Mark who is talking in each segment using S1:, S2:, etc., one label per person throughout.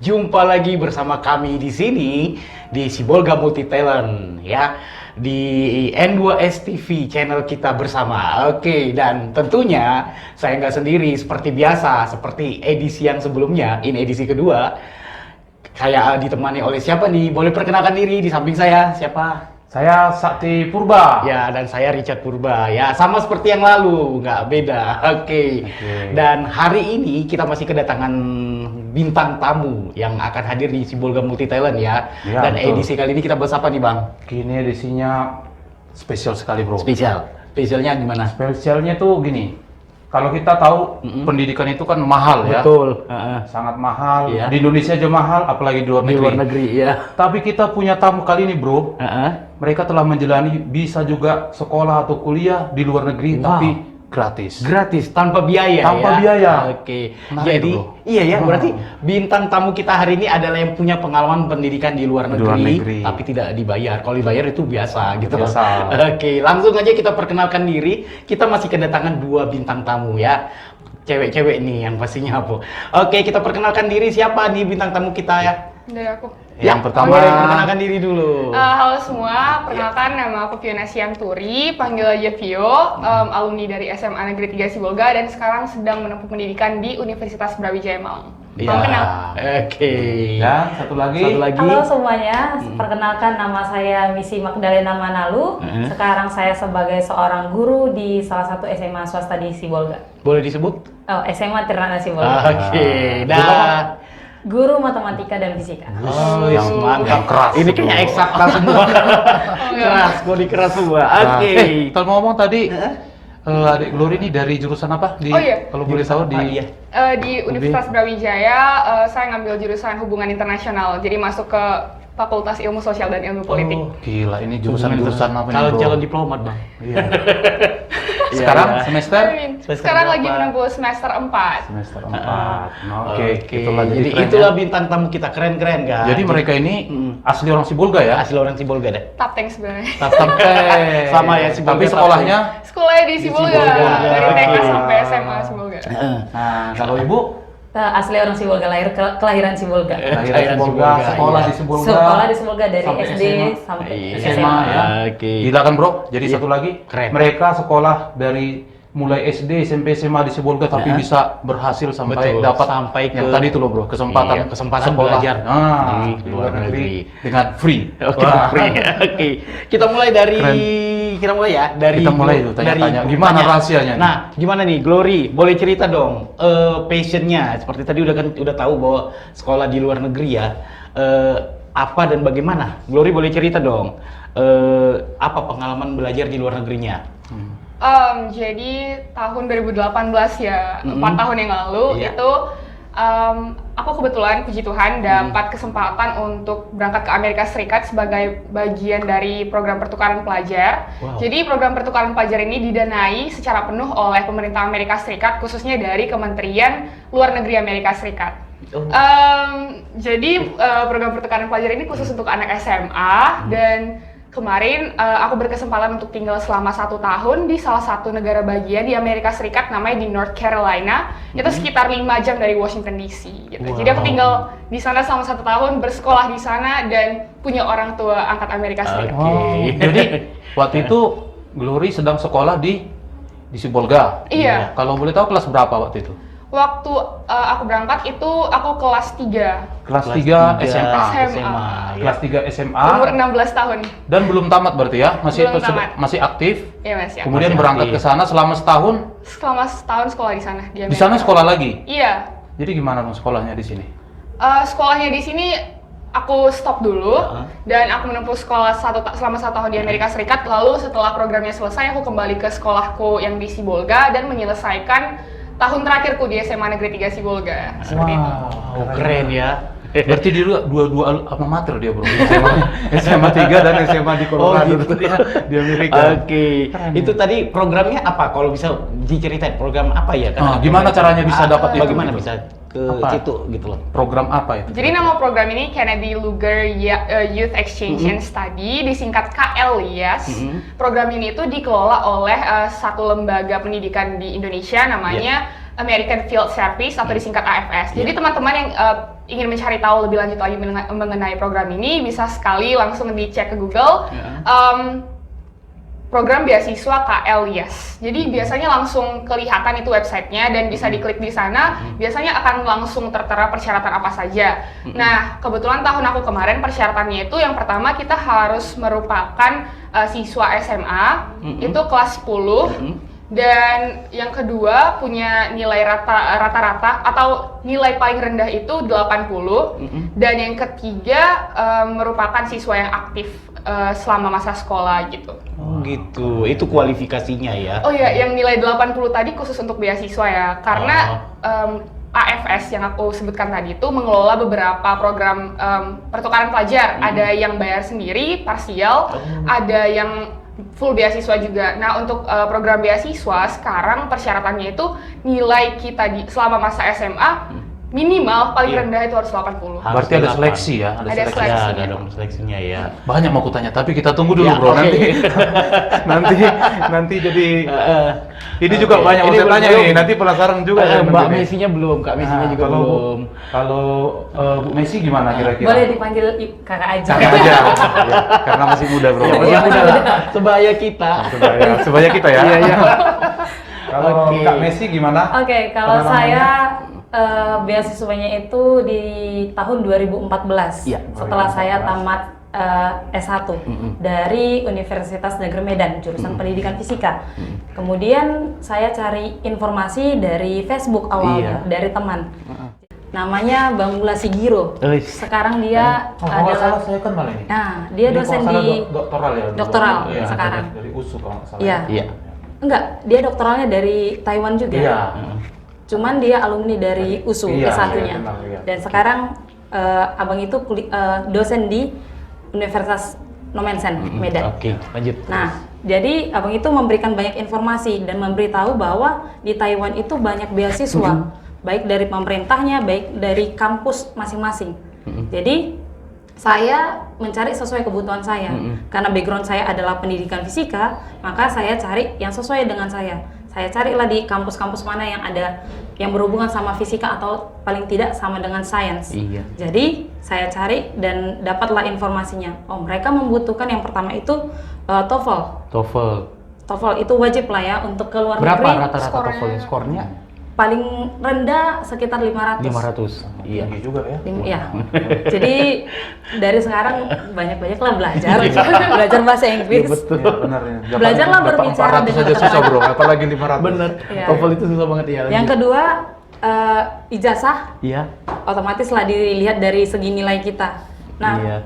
S1: Jumpa lagi bersama kami di sini di Sibolga Multi Talent ya, di N2S TV channel kita bersama. Oke, dan tentunya saya nggak sendiri seperti biasa, seperti edisi yang sebelumnya. Ini edisi kedua. Saya ditemani oleh siapa nih? Boleh perkenalkan diri di samping saya siapa?
S2: Saya Sakti Purba.
S1: Ya, dan saya Richard Purba. Ya, sama seperti yang lalu, nggak beda. Oke. Dan hari ini kita masih kedatangan bintang tamu yang akan hadir di Sibolga Multi Talent ya. Dan
S2: betul.
S1: edisi kali ini kita bahas apa nih, Bang?
S2: Kini edisinya spesial sekali, bro.
S1: Spesial. Spesialnya gimana?
S2: Spesialnya tuh gini. Kalau kita tahu pendidikan itu kan mahal ya.
S1: Betul.
S2: Sangat mahal.
S1: Iya.
S2: Di Indonesia aja mahal, apalagi di luar
S1: Di
S2: negeri.
S1: luar negeri, ya.
S2: Tapi kita punya tamu kali ini, bro. Mereka telah menjalani bisa juga sekolah atau kuliah di luar negeri,
S1: Wow.
S2: tapi gratis.
S1: Gratis, tanpa biaya
S2: Tanpa
S1: ya?
S2: biaya.
S1: Oke.
S2: Nah,
S1: Jadi,
S2: itu, bro.
S1: iya ya, berarti bintang tamu kita hari ini adalah yang punya pengalaman pendidikan di luar
S2: Di luar
S1: negeri,
S2: negeri.
S1: tapi tidak dibayar. Kalau dibayar itu biasa gitu.
S2: Biasa.
S1: Oke, langsung aja kita perkenalkan diri. Kita masih kedatangan dua bintang tamu ya. Cewek-cewek nih yang pastinya apa. Oke, kita perkenalkan diri, siapa nih bintang tamu kita ya?
S3: Dari aku.
S2: Yang pertama,
S1: Boleh perkenalkan diri dulu.
S3: Halo semua, perkenalkan nama aku Fiona Sianturi, panggil aja Vio, alumni dari SMA Negeri 3 Sibolga dan sekarang sedang menempuh pendidikan di Universitas Brawijaya Malang. Salam kenal.
S1: Oke.
S2: dan satu lagi.
S4: Halo semuanya, perkenalkan nama saya Missy Magdalena Manalu. Sekarang saya sebagai seorang guru di salah satu SMA swasta di Sibolga.
S1: Boleh disebut?
S4: Oh, SMA Tirana Sibolga.
S1: Oke. Dah.
S4: Guru matematika dan fisika.
S1: Oh,
S2: yang
S1: mantap.
S2: keras.
S1: Ini kayaknya eksakta semua. Keras, kode keras semua. Oke.
S2: Kalau ngomong tadi, adik Glory ini dari jurusan apa?
S3: Oh iya.
S2: Kalau boleh tahu di
S1: iya.
S3: Di Universitas Brawijaya, saya ngambil jurusan hubungan internasional, jadi masuk ke Fakultas Ilmu Sosial dan Ilmu Politik.
S2: Oh, gila, ini jurusan apa nih, bro?
S1: Calon diplomat, Bang.
S2: Iya. Sekarang
S1: Iya.
S2: semester?
S3: Amin.
S1: Semester
S3: Sekarang
S1: berapa?
S3: lagi menempuh semester 4.
S2: Semester 4. Oke,
S1: Oke.
S2: itulah
S1: Jadi
S2: keren
S1: itulah
S2: ya.
S1: bintang tamu kita, keren-keren kan.
S2: Jadi mereka ini asli orang Sibolga ya?
S1: asli orang Sibolga deh.
S3: Tapteng sebenarnya.
S1: Sama ya, Sibolga.
S2: Tapi sekolahnya?
S3: Sekolahnya di Sibolga,
S1: Sibolga.
S3: dari TK
S1: Oke.
S3: sampai SMA Sibolga.
S2: Nah, kalau ibu?
S4: Asli orang Sibolga, kelahiran Sibolga.
S1: Kelahiran
S2: Sibolga,
S1: Sibolga,
S2: sekolah
S1: iya.
S2: di Sibolga.
S4: Sekolah di Sibolga dari
S2: Sampai
S4: SD
S2: SMA.
S4: sampai
S1: Iya.
S2: SMA ya.
S1: Oke.
S2: Gila kan, bro? Jadi
S1: Iya.
S2: satu lagi,
S1: Keren.
S2: mereka sekolah dari mulai SD, SMP, SMA di Sibolga tapi bisa berhasil sampai
S1: Betul,
S2: dapat
S1: sampai
S2: yang
S1: ke-
S2: tadi itu loh, bro, kesempatan
S1: Iya, kesempatan
S2: sekolah
S1: belajar
S2: di luar negeri dengan free.
S1: Oke,
S2: Wah.
S1: free. Oke. Kita mulai dari kita mulai ya dari
S2: Kita mulai tuh, tanya-tanya. Gimana rahasianya nih?
S1: Nah, gimana nih Glory? Boleh cerita dong passionnya. Seperti tadi udah tahu bahwa sekolah di luar negeri ya. Apa dan bagaimana? Glory boleh cerita dong. Apa pengalaman belajar di luar negerinya?
S3: Jadi tahun 2018 ya, 4 tahun yang lalu
S1: Iya.
S3: itu aku kebetulan puji Tuhan dapat kesempatan untuk berangkat ke Amerika Serikat sebagai bagian dari program pertukaran pelajar.
S1: Wow.
S3: Jadi program pertukaran pelajar ini didanai secara penuh oleh pemerintah Amerika Serikat, khususnya dari Kementerian Luar Negeri Amerika Serikat.
S1: Oh.
S3: Jadi program pertukaran pelajar ini khusus untuk anak SMA dan kemarin aku berkesempatan untuk tinggal selama 1 tahun di salah satu negara bagian di Amerika Serikat, namanya di North Carolina. Itu sekitar 5 jam dari Washington DC. Gitu.
S1: Wow.
S3: Jadi aku tinggal di sana selama 1 tahun, bersekolah di sana dan punya orang tua angkat Amerika Serikat.
S2: Oh, jadi waktu itu Glory sedang sekolah di Sibolga.
S3: Iya.
S2: Kalau boleh tahu kelas berapa waktu itu?
S3: Waktu aku berangkat itu aku kelas 3,
S2: Kelas 3 SMA.
S3: SMA.
S2: Kelas 3 SMA.
S3: umur 16 tahun.
S2: Dan belum tamat berarti ya? Masih
S3: Belum tamat.
S2: masih aktif.
S3: Iya Mas ya.
S2: Kemudian
S1: Masih
S2: berangkat
S1: aktif.
S2: ke sana selama setahun.
S3: Selama setahun sekolah di sana.
S2: Di sana sekolah lagi.
S3: Iya.
S2: Jadi gimana dong sekolahnya di sini?
S3: Sekolahnya di sini aku stop dulu dan aku menempuh sekolah selama 1 tahun di Amerika Serikat. Lalu setelah programnya selesai, aku kembali ke sekolahku yang di Sibolga dan menyelesaikan tahun terakhirku di SMA Negeri 3 Sibolga. Seperti itu.
S1: Oh, keren ya.
S2: Berarti dia dua alma mater dia, bro. SMA 3 dan SMA di Colorado
S1: gitu ya.
S2: di Amerika.
S1: Oke. Itu tadi programnya apa? Kalau bisa diceritain program apa ya?
S2: Gimana caranya bisa dapat itu,
S1: Bagaimana
S2: gitu?
S1: bisa ke
S2: Apa?
S1: situ gitu loh.
S2: Program apa itu?
S3: Jadi nama program ini Kennedy Lugar Youth Exchange and Study, disingkat KLYS. Program ini itu dikelola oleh satu lembaga pendidikan di Indonesia namanya American Field Service atau disingkat AFS. Jadi teman-teman yang ingin mencari tahu lebih lanjut lagi mengenai program ini bisa sekali langsung dicek ke Google. Program beasiswa KL-YES. Jadi biasanya langsung kelihatan itu websitenya dan bisa diklik di sana. Biasanya akan langsung tertera persyaratan apa saja. Nah, kebetulan tahun aku kemarin persyaratannya itu yang pertama kita harus merupakan siswa SMA, itu kelas 10. Dan yang kedua punya nilai rata-rata atau nilai paling rendah itu 80. Dan yang ketiga merupakan siswa yang aktif selama masa sekolah gitu.
S1: Oh gitu, itu kualifikasinya ya?
S3: Oh ya, yang nilai 80 tadi khusus untuk beasiswa ya, karena AFS yang aku sebutkan tadi itu mengelola beberapa program pertukaran pelajar. Ada yang bayar sendiri, parsial, ada yang full beasiswa juga. Nah, untuk program beasiswa sekarang persyaratannya itu nilai kita selama masa SMA minimal paling rendah itu harus 80.
S2: Berarti ada seleksi ya?
S3: Ada seleksi.
S1: Ya, ada dong seleksinya ya.
S2: Banyak mau kutanya, tapi kita tunggu dulu
S1: Ya,
S2: bro.
S1: oke.
S2: Nanti jadi ini juga
S1: Oke.
S2: banyak mau
S1: Ini
S2: saya tanya
S1: belum.
S2: nih. Nanti penasaran juga. ya,
S1: Mbak
S2: nanti nih.
S1: Messinya belum, Kak Messinya juga
S2: kalau
S1: belum.
S2: Kalau Bu Messi gimana kira-kira?
S4: Boleh dipanggil kakak aja.
S2: Kakak aja, ya, karena masih muda bro.
S1: Ya, masih muda lah. Sebaya kita.
S2: Sebaya kita ya.
S1: Iya, iya.
S2: Kalau
S1: Oke.
S2: Kak Messi gimana?
S4: Oke, kalau
S2: Pengalamannya?
S4: saya beasiswanya itu di tahun 2014.
S1: Iya,
S4: Setelah
S2: 2014.
S4: saya tamat S1 dari Universitas Negeri Medan, jurusan Pendidikan Fisika. Kemudian saya cari informasi dari Facebook awalnya,
S1: Iya.
S4: dari teman. Namanya Bang Mula Sigiro. Sekarang dia
S2: Oh, kalau nggak salah
S4: adalah
S2: saya kenal ini.
S4: Nah, dia
S2: Ini
S4: dosen
S2: kalau nggak
S4: di
S2: salah doktoral ya.
S4: doktoral
S2: Iya,
S4: sekarang.
S2: Dari USU kalau nggak salah.
S4: Iya.
S1: Iya.
S4: Enggak, dia doktoralnya dari Taiwan juga.
S2: Iya.
S4: Cuman dia alumni dari USU
S2: Iya,
S4: S1-nya.
S2: iya, kenal, iya.
S4: Dan sekarang abang itu dosen di Universitas Nomensen Medan.
S1: Oke, lanjut.
S4: Nah, jadi abang itu memberikan banyak informasi dan memberitahu bahwa di Taiwan itu banyak beasiswa, baik dari pemerintahnya, baik dari kampus masing-masing. Jadi saya mencari sesuai kebutuhan saya. Karena background saya adalah pendidikan fisika, maka saya cari yang sesuai dengan saya. Saya carilah di kampus-kampus mana yang ada yang berhubungan sama fisika atau paling tidak sama dengan sains.
S1: Iya.
S4: Jadi saya cari dan dapatlah informasinya. Oh, mereka membutuhkan yang pertama itu TOEFL.
S1: TOEFL.
S4: TOEFL itu wajib lah ya untuk ke luar
S1: Berapa
S4: negeri.
S1: rata-rata
S3: skornya?
S1: TOEFL skornya?
S4: Paling rendah sekitar 500.
S1: 500. Iya.
S2: Tinggi juga ya.
S4: Iya. Jadi dari sekarang banyak-banyaklah belajar, belajar bahasa Inggris.
S1: Betul.
S2: Iya, benar ya.
S4: Belajarlah
S2: Dapat
S4: berbicara
S2: 400
S4: dengan
S2: aja susah
S4: teman.
S2: bro, apalagi 500.
S1: Bener.
S4: Iya.
S1: TOEFL itu susah banget ya.
S4: Yang kedua ijazah
S1: Iya.
S4: otomatis lah dilihat dari segi nilai kita. Nah,
S1: Iya.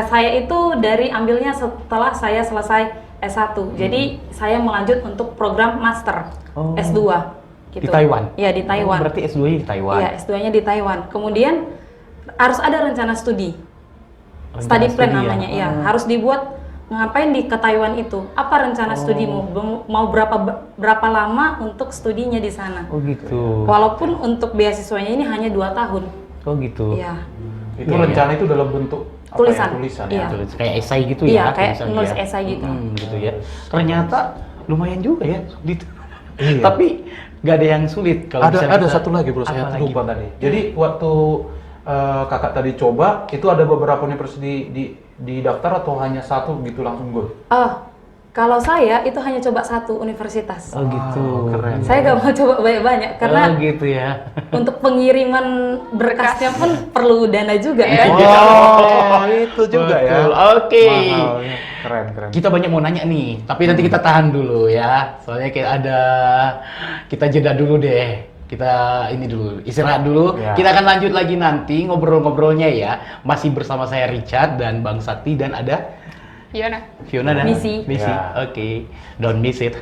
S4: saya itu dari ambilnya setelah saya selesai S1. Jadi saya melanjut untuk program master
S1: Oh.
S4: S2 gitu.
S1: Di Taiwan?
S4: Iya, di Taiwan.
S1: Oh, berarti S2-nya di Taiwan.
S4: Iya, S2-nya di Taiwan. Kemudian harus ada rencana studi.
S1: Rencana
S4: Study plan
S1: studi ya?
S4: namanya. Iya, harus dibuat ngapain di ke Taiwan itu. Apa rencana studimu? Mau berapa lama untuk studinya di sana?
S1: Oh gitu.
S4: Walaupun untuk beasiswanya ini hanya 2 tahun.
S1: Oh gitu.
S4: Iya.
S2: Itu
S1: Iya,
S2: rencana itu dalam bentuk apa
S4: Tulisan.
S2: ya? Tulisan
S4: Iya.
S2: ya.
S1: Tulis kayak esai gitu
S4: Iya,
S1: ya.
S4: kayak
S1: tulisannya
S4: nulis
S1: ya.
S4: esai gitu.
S1: Gitu ya. Ternyata lumayan juga ya sulit.
S2: Iya.
S1: Tapi nggak ada yang sulit kalau misalnya
S2: Ada
S1: kita-
S2: satu lagi bro, saya
S1: Apa lagi?
S2: lupa tadi. Jadi waktu kakak tadi coba, itu ada beberapa universitas di daftar atau hanya satu gitu langsung goal?
S4: Kalau saya itu hanya coba satu universitas.
S1: Oh gitu.
S2: Keren.
S4: Saya gak mau coba banyak-banyak karena
S1: Oh gitu ya.
S4: untuk pengiriman berkasnya pun perlu dana juga kan.
S2: Oh, itu juga ya.
S1: Betul. Oke.
S2: Mahal, ya. Keren, keren.
S1: Kita banyak mau nanya nih, tapi nanti kita tahan dulu ya. Soalnya kita jeda dulu deh. Kita ini dulu, istirahat dulu.
S2: Ya.
S1: Kita akan lanjut lagi nanti ngobrol-ngobrolnya ya. Masih bersama saya Richard dan Bang Sakti dan ada Fiona dan
S4: Missy.
S2: Ya.
S1: Oke. Don't miss it.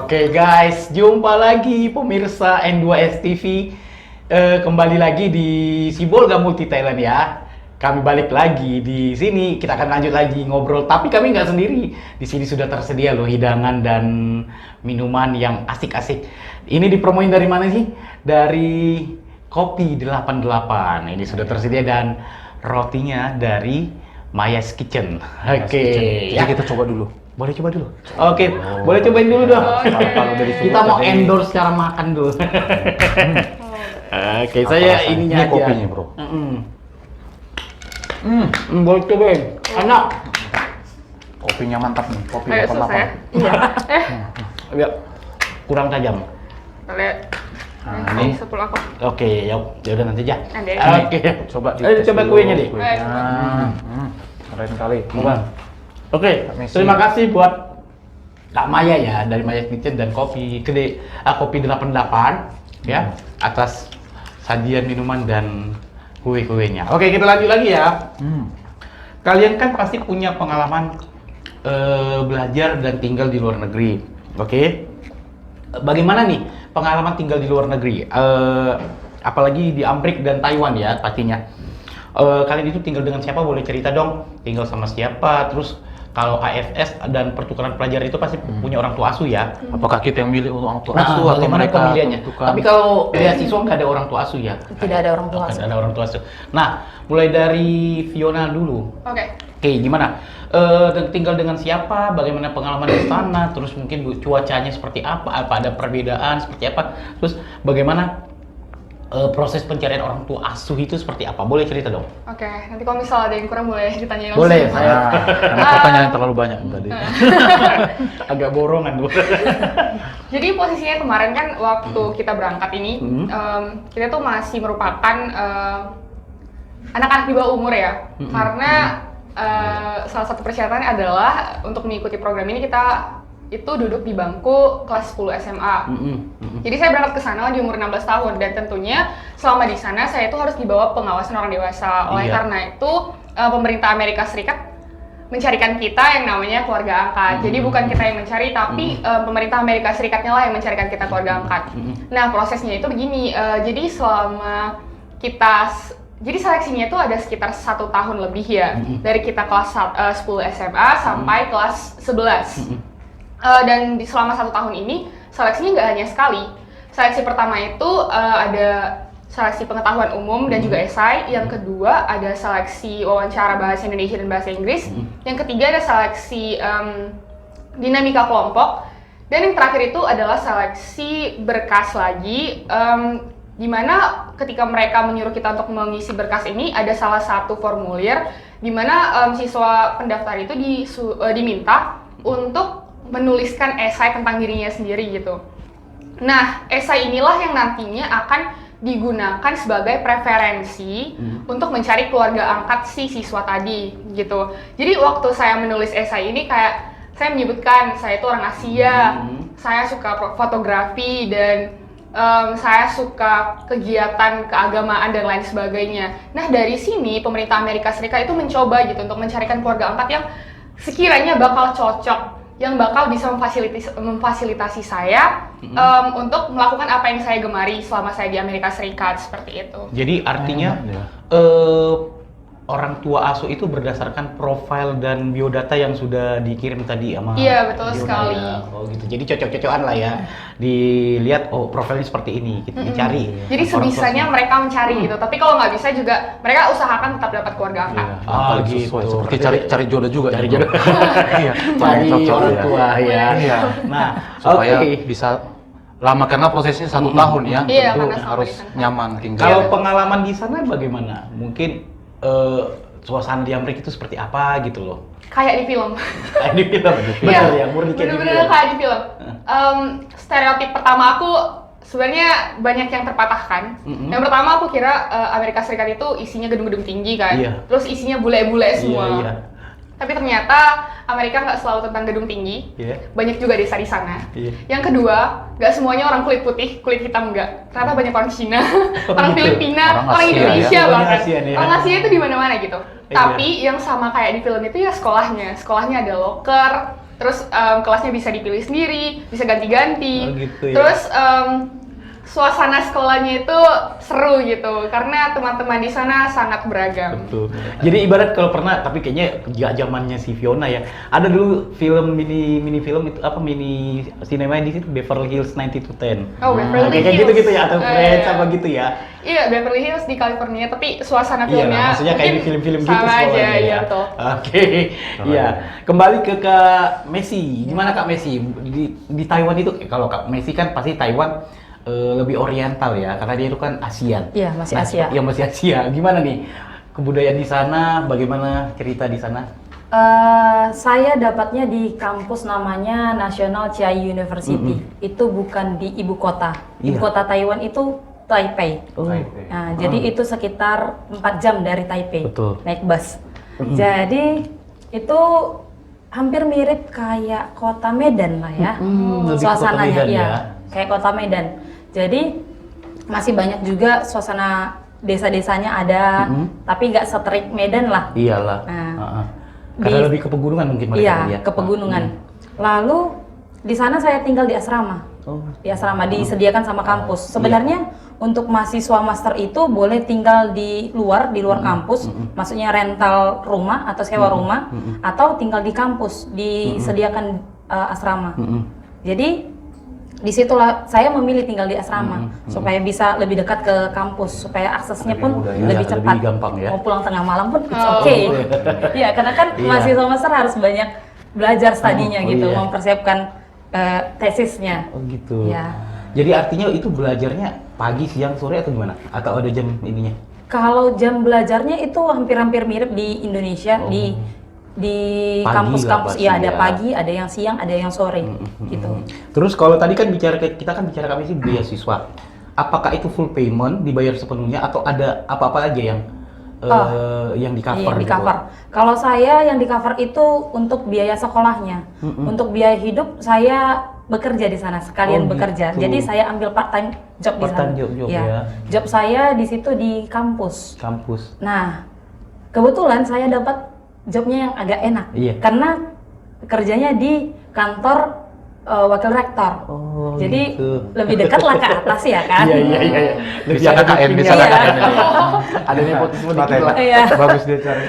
S1: Oke guys, jumpa lagi pemirsa N2S TV. Kembali lagi di Sibolga Multi Talent ya. Kami balik lagi di sini. Kita akan lanjut lagi ngobrol. Tapi kami nggak sendiri. Di sini sudah tersedia loh hidangan dan minuman yang asik-asik. Ini dipromoin dari mana sih? Dari Kopi 88. Ini sudah tersedia dan rotinya dari Maya's Kitchen. Oke.
S2: Jadi kita coba dulu.
S1: Boleh coba dulu. Oke, boleh cobain dulu dong.
S2: Kalau dari
S1: Kita mau endorse cara makan dulu. Oke, saya ininya
S2: ini
S1: aja.
S2: kopinya, Bro.
S1: Boleh cobain. Enak.
S2: Kopinya mantap nih. Kopi
S3: Ayo
S2: 88.
S3: selesai.
S1: Ya. Kurang tajam.
S3: Kita lihat.
S2: Nah,
S3: Ini
S2: ini.
S3: sepuluh aku.
S1: Oke, ya udah nanti aja.
S3: Nanti.
S1: Oke.
S2: Coba
S1: Ayo
S2: dites
S1: coba
S2: dulu
S1: kuenya deh.
S2: kuenya. Keren kali. Coba.
S1: Oke,
S2: Messi.
S1: terima kasih buat Kak Maya ya dari Maya's Kitchen dan Kopi 88 ya atas sajian minuman dan kue-kuenya. Oke, kita lanjut lagi ya. Kalian kan pasti punya pengalaman belajar dan tinggal di luar negeri. Oke. Bagaimana nih pengalaman tinggal di luar negeri? Apalagi di Amerika dan Taiwan ya pastinya. Kalian itu tinggal dengan siapa? Boleh cerita dong. Tinggal sama siapa? Terus kalau AFS dan pertukaran pelajar itu pasti punya orang tua asuh ya.
S2: Apakah kita yang milih untuk orang tua
S1: Nah,
S2: asuh atau
S1: bagaimana
S2: mereka
S1: pemilihannya?
S2: tentukan?
S1: Tapi kalau beasiswa nggak ada orang tua asuh ya?
S4: Tidak ada orang tua
S1: Nggak
S4: asuh.
S1: ada orang tua asuh. Nah, mulai dari Fiona dulu.
S3: Oke.
S1: Oke, gimana? Tinggal dengan siapa? Bagaimana pengalaman di sana? Terus mungkin cuacanya seperti apa? Apa ada perbedaan seperti apa? Terus bagaimana proses pencarian orang tua asuh itu seperti apa? Boleh cerita dong?
S3: Oke, nanti kalau misalnya ada yang kurang boleh ditanyain langsung.
S1: Boleh, saya
S2: Karena pertanyaan terlalu banyak tadi.
S1: agak borongan Bu.
S3: Jadi posisinya kemarin kan waktu kita berangkat ini, kita tuh masih merupakan anak-anak di bawah umur ya. Karena salah satu persyaratannya adalah untuk mengikuti program ini kita itu duduk di bangku kelas 10 SMA. Jadi saya berangkat ke sana di umur 16 tahun dan tentunya selama di sana saya itu harus di bawah pengawasan orang dewasa. Oleh
S1: Iya.
S3: karena itu pemerintah Amerika Serikat mencarikan kita yang namanya keluarga angkat. Jadi bukan kita yang mencari, tapi pemerintah Amerika Serikatnya lah yang mencarikan kita keluarga angkat. Nah prosesnya itu begini. Jadi selama jadi seleksinya itu ada sekitar 1 tahun lebih ya. Dari kita kelas 10 SMA sampai kelas 11. Dan selama 1 tahun ini seleksinya nggak hanya sekali. Seleksi pertama itu ada seleksi pengetahuan umum dan juga esai. Yang kedua ada seleksi wawancara bahasa Indonesia dan bahasa Inggris. Yang ketiga ada seleksi dinamika kelompok. Dan yang terakhir itu adalah seleksi berkas lagi, di mana ketika mereka menyuruh kita untuk mengisi berkas ini, ada salah satu formulir di mana siswa pendaftar itu diminta untuk menuliskan esai tentang dirinya sendiri gitu. Nah, esai inilah yang nantinya akan digunakan sebagai preferensi untuk mencari keluarga angkat si siswa tadi gitu. Jadi waktu saya menulis esai ini kayak saya menyebutkan saya itu orang Asia, saya suka fotografi dan saya suka kegiatan keagamaan dan lain sebagainya. Nah dari sini pemerintah Amerika Serikat itu mencoba gitu untuk mencarikan keluarga angkat yang sekiranya bakal cocok, yang bakal bisa memfasilitasi saya untuk melakukan apa yang saya gemari selama saya di Amerika Serikat, seperti itu.
S1: Jadi artinya orang tua asuh itu berdasarkan profil dan biodata yang sudah dikirim tadi sama
S3: Iya, betul
S1: Fiona
S3: sekali.
S1: ya. Oh gitu. Jadi cocok-cocokan lah ya. Dilihat oh profilnya seperti ini, gitu. Dicari.
S3: Jadi sebisanya mereka mencari gitu. Tapi kalau nggak bisa juga mereka usahakan tetap dapat keluarga angkat.
S2: Iya,
S1: Ah,
S2: paling
S1: gitu.
S2: sesuai. Seperti cari jodoh juga.
S1: Cari
S2: gitu.
S1: jodoh.
S2: Iya,
S1: Cari
S2: cocok
S1: orang
S2: ya.
S1: tua ya.
S2: Iya.
S1: Nah,
S2: Supaya
S1: oke.
S2: bisa lama karena prosesnya 1 tahun ya.
S3: Iya,
S2: Tentu
S3: karena selama
S2: harus
S3: di sana.
S2: nyaman tinggal.
S1: Kalau pengalaman di sana bagaimana? Mungkin suasana di Amerika itu seperti apa gitu loh.
S3: Kayak di film.
S1: Kayak di film. Benar ya, murni kayak di
S3: Bener-bener
S1: film.
S3: kayak di film. Stereotip pertama aku sebenarnya banyak yang terpatahkan. Yang pertama aku kira Amerika Serikat itu isinya gedung-gedung tinggi kan.
S1: Iya.
S3: Terus isinya bule-bule semua.
S1: Iya, iya.
S3: Tapi ternyata Amerika nggak selalu tentang gedung tinggi.
S1: Iya.
S3: Banyak juga desa di sana.
S1: Iya.
S3: Yang kedua, nggak semuanya orang kulit putih, kulit hitam nggak. Ternyata banyak orang Cina, orang
S1: gitu.
S3: Filipina,
S2: Orang
S3: orang
S2: Asia
S3: Indonesia
S1: ya.
S3: bahkan.
S1: Orang Asia nih ya.
S3: Orang Asia itu di mana-mana gitu.
S1: Iya.
S3: Tapi yang sama kayak di film itu ya sekolahnya. Sekolahnya ada loker, terus kelasnya bisa dipilih sendiri, bisa ganti-ganti.
S1: Oh, gitu ya.
S3: Terus suasana sekolahnya itu seru gitu, karena teman-teman di sana sangat beragam.
S1: Betul. Jadi ibarat kalau pernah, tapi kayaknya gak zamannya si Fiona ya. Ada dulu film mini film itu apa mini sinema di situ Beverly Hills 90210.
S3: Oh, Beverly
S1: Kayak
S3: Hills.
S1: gitu-gitu ya atau Friends
S3: Iya.
S1: apa gitu ya.
S3: Iya, Beverly Hills di California, tapi suasana
S1: Iya,
S3: filmnya
S1: maksudnya kayak di
S3: mungkin
S1: film-film gitu
S3: sama aja,
S1: sekolahnya
S3: iya
S1: ya.
S3: betul.
S1: Oke. Iya. Kembali ke Kak Messi. Gimana Kak Messi di Taiwan itu kalau Kak Messi kan pasti Taiwan lebih oriental ya, karena dia itu kan ASEAN.
S4: Iya, masih Asia.
S1: Iya, masih Asia. Gimana nih kebudayaan di sana? Bagaimana cerita di sana?
S4: Saya dapatnya di kampus namanya National Chiai University. Itu bukan di ibu kota. Ibu
S1: Iya.
S4: kota Taiwan itu Taipei.
S2: Taipei.
S4: Nah, jadi itu sekitar 4 jam dari Taipei.
S1: Betul.
S4: Naik bus. Jadi itu hampir mirip kayak kota Medan lah ya.
S1: Lebih ke kota
S4: Suasananya
S1: Medan
S4: iya,
S1: ya.
S4: kayak kota Medan. Jadi masih banyak juga suasana desa-desanya ada, tapi nggak seterik Medan lah.
S1: Iyalah.
S4: Nah,
S1: Heeh. Karena
S4: di-
S1: lebih ke pegunungan mungkin mereka
S4: Iya,
S1: ya.
S4: ke pegunungan. Lalu di sana saya tinggal di asrama.
S1: Oh.
S4: Di asrama disediakan sama kampus. Sebenarnya untuk mahasiswa master itu boleh tinggal di luar kampus, maksudnya rental rumah atau sewa rumah, atau tinggal di kampus disediakan asrama. Jadi disitulah saya memilih tinggal di asrama supaya bisa lebih dekat ke kampus, supaya aksesnya
S2: Lebih
S4: pun
S2: mudah ya.
S4: lebih
S1: Iya,
S4: cepat.
S1: lebih gampang ya.
S4: Mau pulang tengah malam pun it's
S3: Oh.
S4: okay. Iya, karena kan
S1: Iya.
S4: mahasiswa master harus banyak belajar studinya
S1: Oh,
S4: gitu,
S1: iya.
S4: mempersiapkan tesisnya.
S1: Oh gitu.
S4: Ya.
S1: Jadi artinya itu belajarnya pagi, siang, sore atau gimana? Atau ada jam ininya?
S4: Kalau jam belajarnya itu hampir-hampir mirip di Indonesia, di
S1: Pagi lah
S4: kampus-kampus.
S1: pasti
S4: Iya, ada
S1: ya.
S4: pagi, ada yang siang, ada yang sore, gitu.
S1: Terus kalau tadi kan kita kan bicara kami sih beasiswa. Apakah itu full payment dibayar sepenuhnya atau ada apa-apa aja yang di cover?
S4: Iya, di cover. Kalau saya yang di cover itu untuk biaya sekolahnya, untuk biaya hidup saya bekerja di sana, sekalian
S1: Oh,
S4: bekerja.
S1: gitu.
S4: Jadi saya ambil part-time job di sana.
S1: Part-time job
S4: Iya.
S1: ya.
S4: Job saya di situ di kampus.
S1: Kampus.
S4: Nah, kebetulan saya dapat jobnya yang agak enak,
S1: Iya.
S4: karena kerjanya di kantor wakil rektor.
S1: Oh Oh,
S4: Jadi
S1: gitu.
S4: lebih dekat lah ke atas ya kan.
S1: Iya. Lebih
S2: Bisa
S1: ada
S2: KKN, bisa
S1: buktinya.
S4: KKN.
S1: Ada nepotisme dikit lah.
S4: Iya.
S2: Bagus dia cari.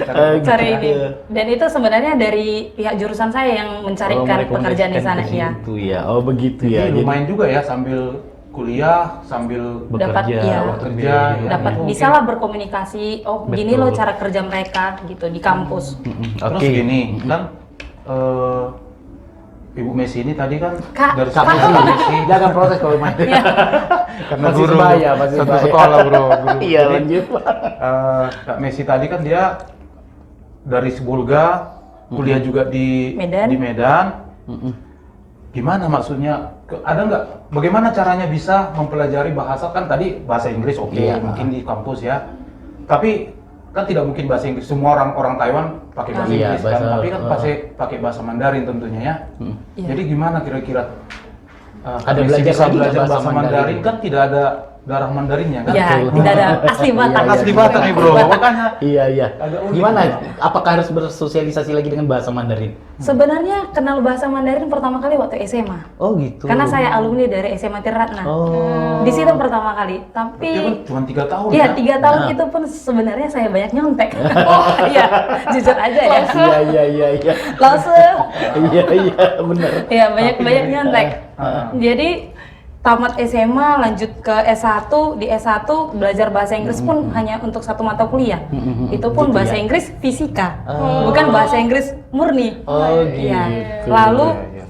S4: Cari
S1: Gitu.
S4: ini. Dan itu sebenarnya dari pihak jurusan saya yang mencarikan pekerjaan di sana ya.
S1: Itu ya. Oh, begitu ya.
S2: Jadi lumayan juga ya sambil kuliah, sambil
S4: Dapat ya,
S2: bekerja. ya.
S4: dapat
S2: Mungkin-
S4: bisa lah berkomunikasi. Oh, gini
S1: Betul.
S4: loh cara kerja mereka gitu di kampus.
S2: Terus gini, kan Ibu Messi ini tadi kan
S4: Kak,
S2: dari
S1: Kak
S2: Messi, Messi
S1: jangan protes kalau main.
S2: karena
S1: Masih
S2: guru
S1: sebaya, masih
S2: satu
S1: sebaya.
S2: sekolah bro. Guru.
S1: Iya,
S2: Jadi,
S1: lanjut.
S2: Kak Messi tadi kan dia dari Sibolga, kuliah juga di
S4: Medan.
S2: Medan. Gimana maksudnya? Ada nggak? Bagaimana caranya bisa mempelajari bahasa kan tadi bahasa Inggris oke,
S1: Iya.
S2: mungkin di kampus ya. Tapi kan tidak mungkin bahasa Inggris. Semua orang Taiwan pakai bahasa
S1: Iya,
S2: Inggris kan,
S1: bahasa-
S2: tapi kan pakai bahasa Mandarin tentunya ya.
S4: Iya.
S2: Jadi gimana kira-kira?
S1: Ada
S2: Messi
S1: belajar
S2: bisa
S1: lagi
S2: belajar
S1: nggak
S2: bahasa Mandarin kan tidak ada darah Mandarinnya kan?
S4: Ya, tidak ada asli Batak.
S2: Asli Batak nih bro, makanya
S1: Iya.
S2: agak unik.
S1: Gimana? Apakah harus bersosialisasi lagi dengan bahasa Mandarin?
S4: Sebenarnya kenal bahasa Mandarin pertama kali waktu SMA.
S1: Oh, gitu.
S4: Karena saya alumni dari SMA Triratna.
S1: Oh.
S4: Di situ pertama kali. Tapi
S2: dia kan cuma 3 tahun
S4: iya,
S2: ya?
S4: 3 tahun itu pun sebenarnya saya banyak nyontek. Oh iya, jujur aja ya.
S1: Iya.
S4: Lause.
S1: Iya, benar.
S4: Iya, banyak nyontek.
S2: Ah.
S4: Jadi tamat SMA lanjut ke S1, di S1 belajar bahasa Inggris pun hanya untuk satu mata kuliah. Itu pun
S1: Gitu
S4: bahasa
S1: ya?
S4: Inggris fisika, bukan bahasa Inggris murni.
S1: Oh,
S4: Iya.
S1: gitu.
S4: Lalu
S2: Iya.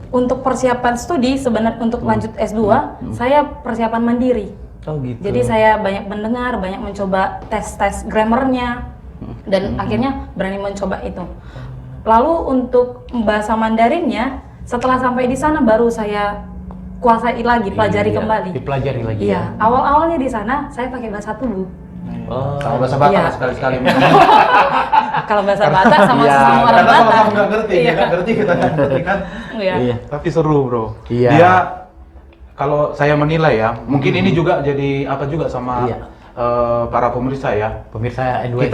S4: untuk persiapan studi sebenarnya untuk lanjut S2, saya persiapan mandiri.
S1: Oh, gitu.
S4: Jadi saya banyak mendengar, banyak mencoba tes-tes grammarnya, dan akhirnya berani mencoba itu. Lalu untuk bahasa Mandarinnya, setelah sampai di sana baru saya kuasai lagi, pelajari
S1: Iya,
S4: kembali.
S1: Dipelajari lagi.
S4: Iya, awal-awalnya di sana saya pakai bahasa tubuh.
S1: Oh.
S2: Sama bahasa Batak
S4: Iya.
S2: sekali-sekali.
S4: Kalau bahasa Batak sama
S1: Iya,
S4: semua orang
S2: Karena
S4: Batak.
S2: sama-sama nggak ngerti,
S4: Iya.
S2: nggak ngerti kita nggak ngerti kan.
S4: Iya.
S1: Iya.
S2: Tapi seru bro.
S1: Iya.
S2: Dia kalau saya menilai ya, mungkin ini juga jadi apa juga sama
S1: Iya.
S2: para pemirsa ya.
S1: Pemirsa N2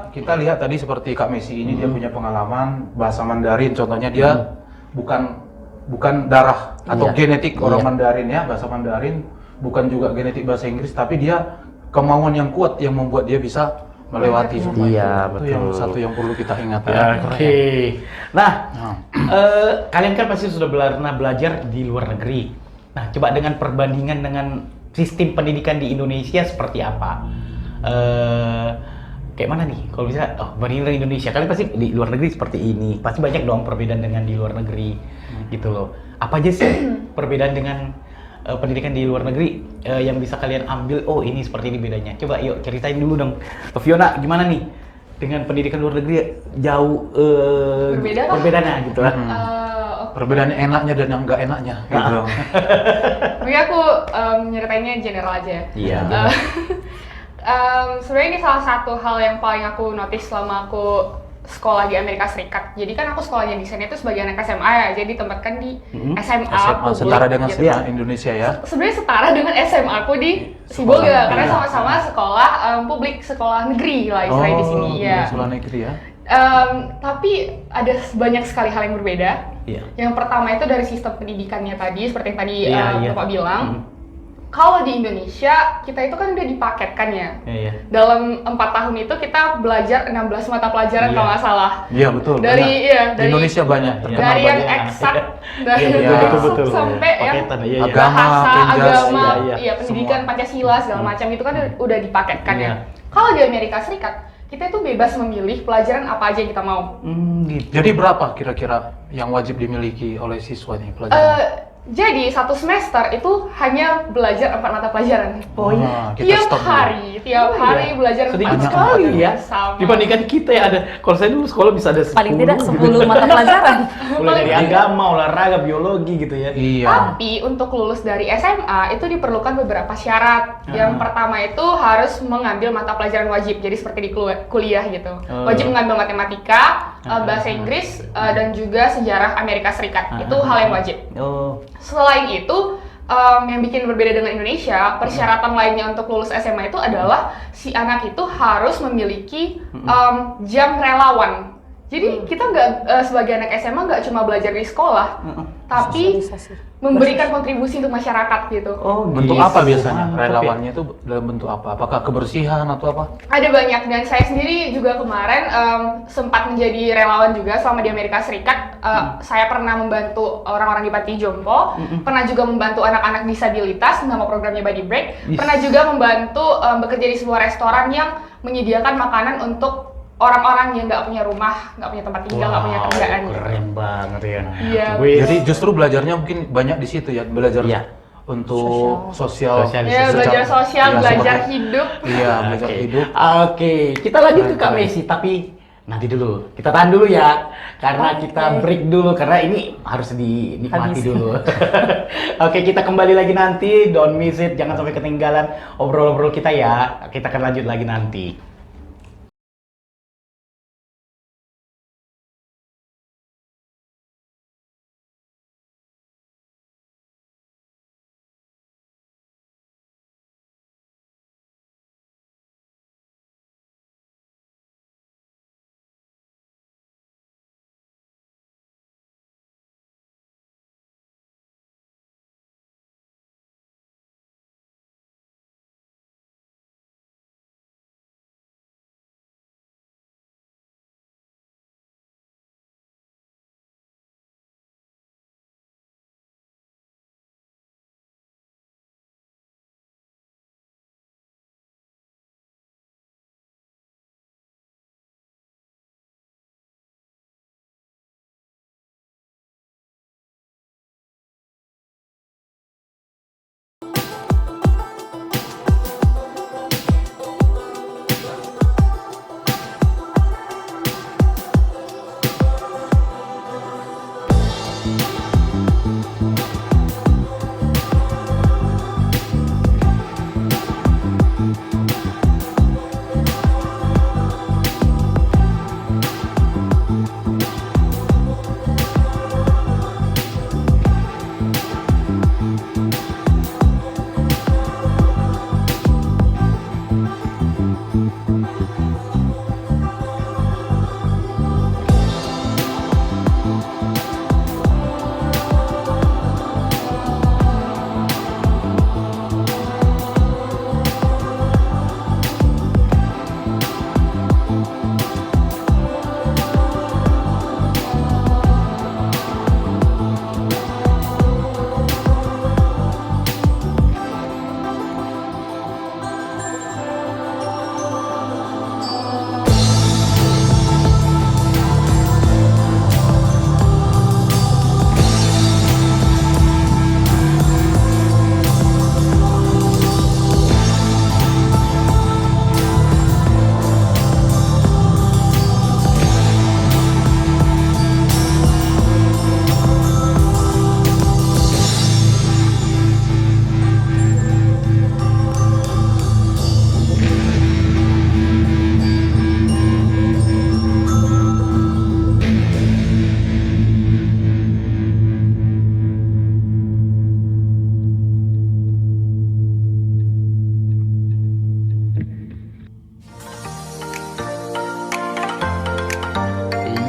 S2: Kita lihat tadi seperti Kak Messi ini dia punya pengalaman bahasa Mandarin. Contohnya dia bukan darah atau
S1: Iya.
S2: genetik orang
S1: Iya.
S2: Mandarin ya, bahasa Mandarin, bukan juga genetik bahasa Inggris, tapi dia kemauan yang kuat yang membuat dia bisa melewati semua
S1: Iya,
S2: itu. Itu yang
S1: betul.
S2: satu yang perlu kita ingat ya.
S1: Oke. Nah,
S2: Nah.
S1: kalian kan pasti sudah pernah belajar di luar negeri. Nah, coba dengan perbandingan dengan sistem pendidikan di Indonesia seperti apa? Kayak mana nih? Kalau bisa, bandingin dengan Indonesia, kalian pasti di luar negeri seperti ini. Pasti banyak dong perbedaan dengan di luar negeri, gitu loh. Apa aja sih perbedaan dengan pendidikan di luar negeri yang bisa kalian ambil? Oh, ini seperti ini bedanya. Coba yuk ceritain dulu dong, Fiona, gimana nih dengan pendidikan luar negeri jauh
S3: Berbeda kah?
S1: perbedaannya gitu lah.
S2: Perbedaan enaknya dan yang enggak enaknya gitu.
S3: Mungkin aku nyeritainnya general aja ya.
S1: Iya.
S3: Sebenarnya ini salah satu hal yang paling aku notice selama aku sekolah di Amerika Serikat. Jadi kan aku sekolahnya di sana itu sebagai anak SMA ya, jadi ditempatkan di SMA,
S2: SMA
S3: publik,
S2: setara dengan
S3: gitu.
S2: SMA Indonesia ya.
S3: Sebenarnya setara dengan SMA aku di
S2: Sekolah.
S3: Sibolga, karena
S2: Iya.
S3: sama-sama sekolah publik, sekolah negeri lah istilahnya di sini ya.
S2: Sekolah negeri ya.
S3: Tapi ada banyak sekali hal yang berbeda.
S1: Iya.
S3: Yang pertama itu dari sistem pendidikannya tadi, seperti yang tadi
S1: Iya.
S3: Bapak bilang. Kalau di Indonesia, kita itu kan udah dipaketkan ya.
S1: Iya.
S3: Dalam 4 tahun itu kita belajar 16 mata pelajaran
S1: Iya.
S3: kalau nggak salah.
S2: Iya betul.
S3: Dari
S2: banyak.
S3: iya,
S2: Di
S3: dari
S2: Indonesia banyak.
S1: Iya.
S2: Terkenal
S3: dari yang
S2: banyak.
S3: eksak,
S1: Iya.
S3: dari
S1: Iya,
S3: yang
S1: betul,
S3: eksak sampai yang
S1: Paketan, iya, iya.
S2: Agama,
S3: bahasa,
S2: Prenjas,
S3: agama,
S1: iya,
S3: iya, pendidikan
S2: semua.
S3: Pancasila segala macam itu kan udah dipaketkan
S1: Iya.
S3: ya. Kalau di Amerika Serikat, kita itu bebas memilih pelajaran apa aja yang kita mau.
S1: Gitu.
S2: Jadi berapa kira-kira yang wajib dimiliki oleh siswa nih pelajaran?
S3: Jadi satu semester itu hanya belajar 4 mata pelajaran.
S1: Oh iya.
S2: Kita
S3: Tiap
S2: stop dulu.
S3: hari, tiap
S1: Oh,
S3: hari
S1: iya.
S3: belajar
S1: Sedikit
S3: 4
S1: sekali ya.
S3: Sama.
S1: Dibandingkan kita ya ada. Kalau saya dulu sekolah bisa ada 10.
S4: Paling tidak 10 mata pelajaran.
S1: Mulai dari agama, olahraga, biologi gitu ya.
S2: Iya.
S3: Tapi untuk lulus dari SMA itu diperlukan beberapa syarat. Yang pertama itu harus mengambil mata pelajaran wajib. Jadi seperti di kuliah gitu. Wajib mengambil matematika, bahasa Inggris, dan juga sejarah Amerika Serikat. Itu hal yang wajib.
S1: Oh.
S3: Selain itu, yang bikin berbeda dengan Indonesia, persyaratan lainnya untuk lulus SMA itu adalah si anak itu harus memiliki jam relawan. Jadi kita nggak sebagai anak SMA nggak cuma belajar di sekolah, tapi memberikan kontribusi untuk masyarakat gitu.
S1: Oh,
S2: Bentuk
S1: gitu.
S2: apa biasanya?
S1: Mantap ya.
S2: Relawannya itu dalam bentuk apa? Apakah kebersihan atau apa?
S3: Ada banyak, dan saya sendiri juga kemarin sempat menjadi relawan juga selama di Amerika Serikat. Saya pernah membantu orang-orang di panti jompo, pernah juga membantu anak-anak disabilitas nama programnya Body Break, pernah juga membantu bekerja di sebuah restoran yang menyediakan makanan untuk orang-orang yang nggak punya rumah, nggak punya tempat tinggal, nggak punya kerjaan.
S1: Keren banget ya.
S3: Iya.
S2: Jadi justru belajarnya mungkin banyak di situ ya, belajar
S1: Iya.
S2: untuk sosial.
S3: Ya, belajar sosial,
S2: Iya,
S3: belajar
S2: sebagai-
S3: hidup.
S2: Iya, belajar
S1: Oke.
S2: hidup.
S1: Oke, kita lanjut ke Kak Messi, tapi nanti dulu. Kita tahan dulu ya, karena kita break dulu, karena ini harus dinikmati
S4: Habis.
S1: dulu. Oke, kita kembali lagi nanti, don't miss it, jangan sampai ketinggalan obrol-obrol kita ya. Kita akan lanjut lagi nanti.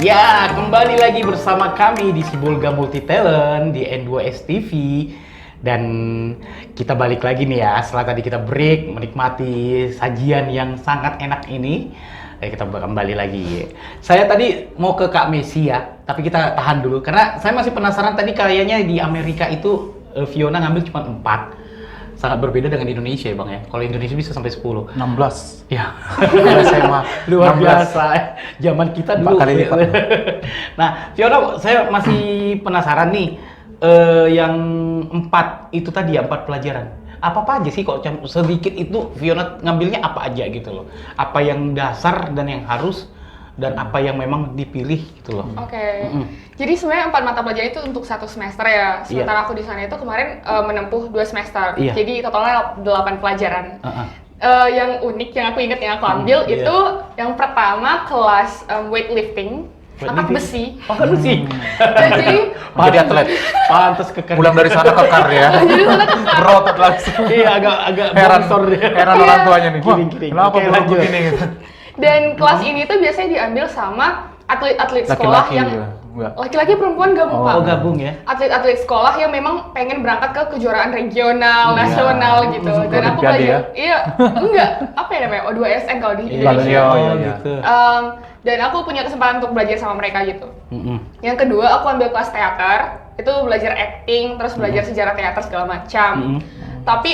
S1: Ya, kembali lagi bersama kami di Sibolga Multi Talent di N2S TV. Dan kita balik lagi nih ya, setelah tadi kita break menikmati sajian yang sangat enak ini. Kita kembali lagi. Saya tadi mau ke Kak Messi ya, tapi kita tahan dulu karena saya masih penasaran tadi kayaknya di Amerika itu Fiona ngambil cuma 4. Sangat berbeda dengan Indonesia ya Bang ya. Kalau Indonesia bisa sampai 10.
S2: 16.
S1: Ya.
S2: SMA.
S1: Luar
S2: 16.
S1: biasa. Zaman kita dulu.
S2: 4 kali lipat.
S1: Nah, Fiona, saya masih penasaran nih. Yang 4 itu tadi ya, 4 pelajaran. Apa aja sih kok sedikit itu Fiona ngambilnya apa aja gitu loh. Apa yang dasar dan yang harus dan apa yang memang dipilih gitu loh.
S3: Oke. Jadi sebenarnya 4 mata pelajaran itu untuk 1 semester ya. Sementara aku di sana itu kemarin menempuh 2 semester.
S1: Iya.
S3: Jadi totalnya 8 pelajaran. Yang unik yang aku ingat yang aku ambil itu yang pertama kelas weightlifting, angkat besi.
S1: Angkat besi.
S3: Jadi
S2: Jadi atlet.
S1: Pantes kekar.
S2: Pulang dari sana kekar ya. Berotot langsung.
S1: Iya, agak
S2: Heran,
S1: bongsor dia.
S2: heran orang tuanya nih. Wah,
S1: Kiring-kiring.
S2: kenapa
S1: Oke,
S2: belum
S1: lanjut.
S2: begini gitu.
S3: Dan kelas ini tuh biasanya diambil sama atlet-atlet sekolah
S2: Laki-laki
S3: yang
S2: juga? Enggak.
S3: laki-laki perempuan gabung Pak.
S1: Oh, gabung ya.
S3: Atlet-atlet sekolah yang memang pengen berangkat ke kejuaraan regional, nasional gitu. Dan aku
S2: Olimpiade ya?
S3: belajar, iya, enggak, apa ya namanya, O2SN kalau di
S2: Iya,
S3: Indonesia.
S2: iya.
S1: gitu.
S3: Dan aku punya kesempatan untuk belajar sama mereka gitu.
S1: Mm-mm.
S3: Yang kedua, aku ambil kelas teater, itu belajar acting, terus belajar sejarah teater segala macam. Tapi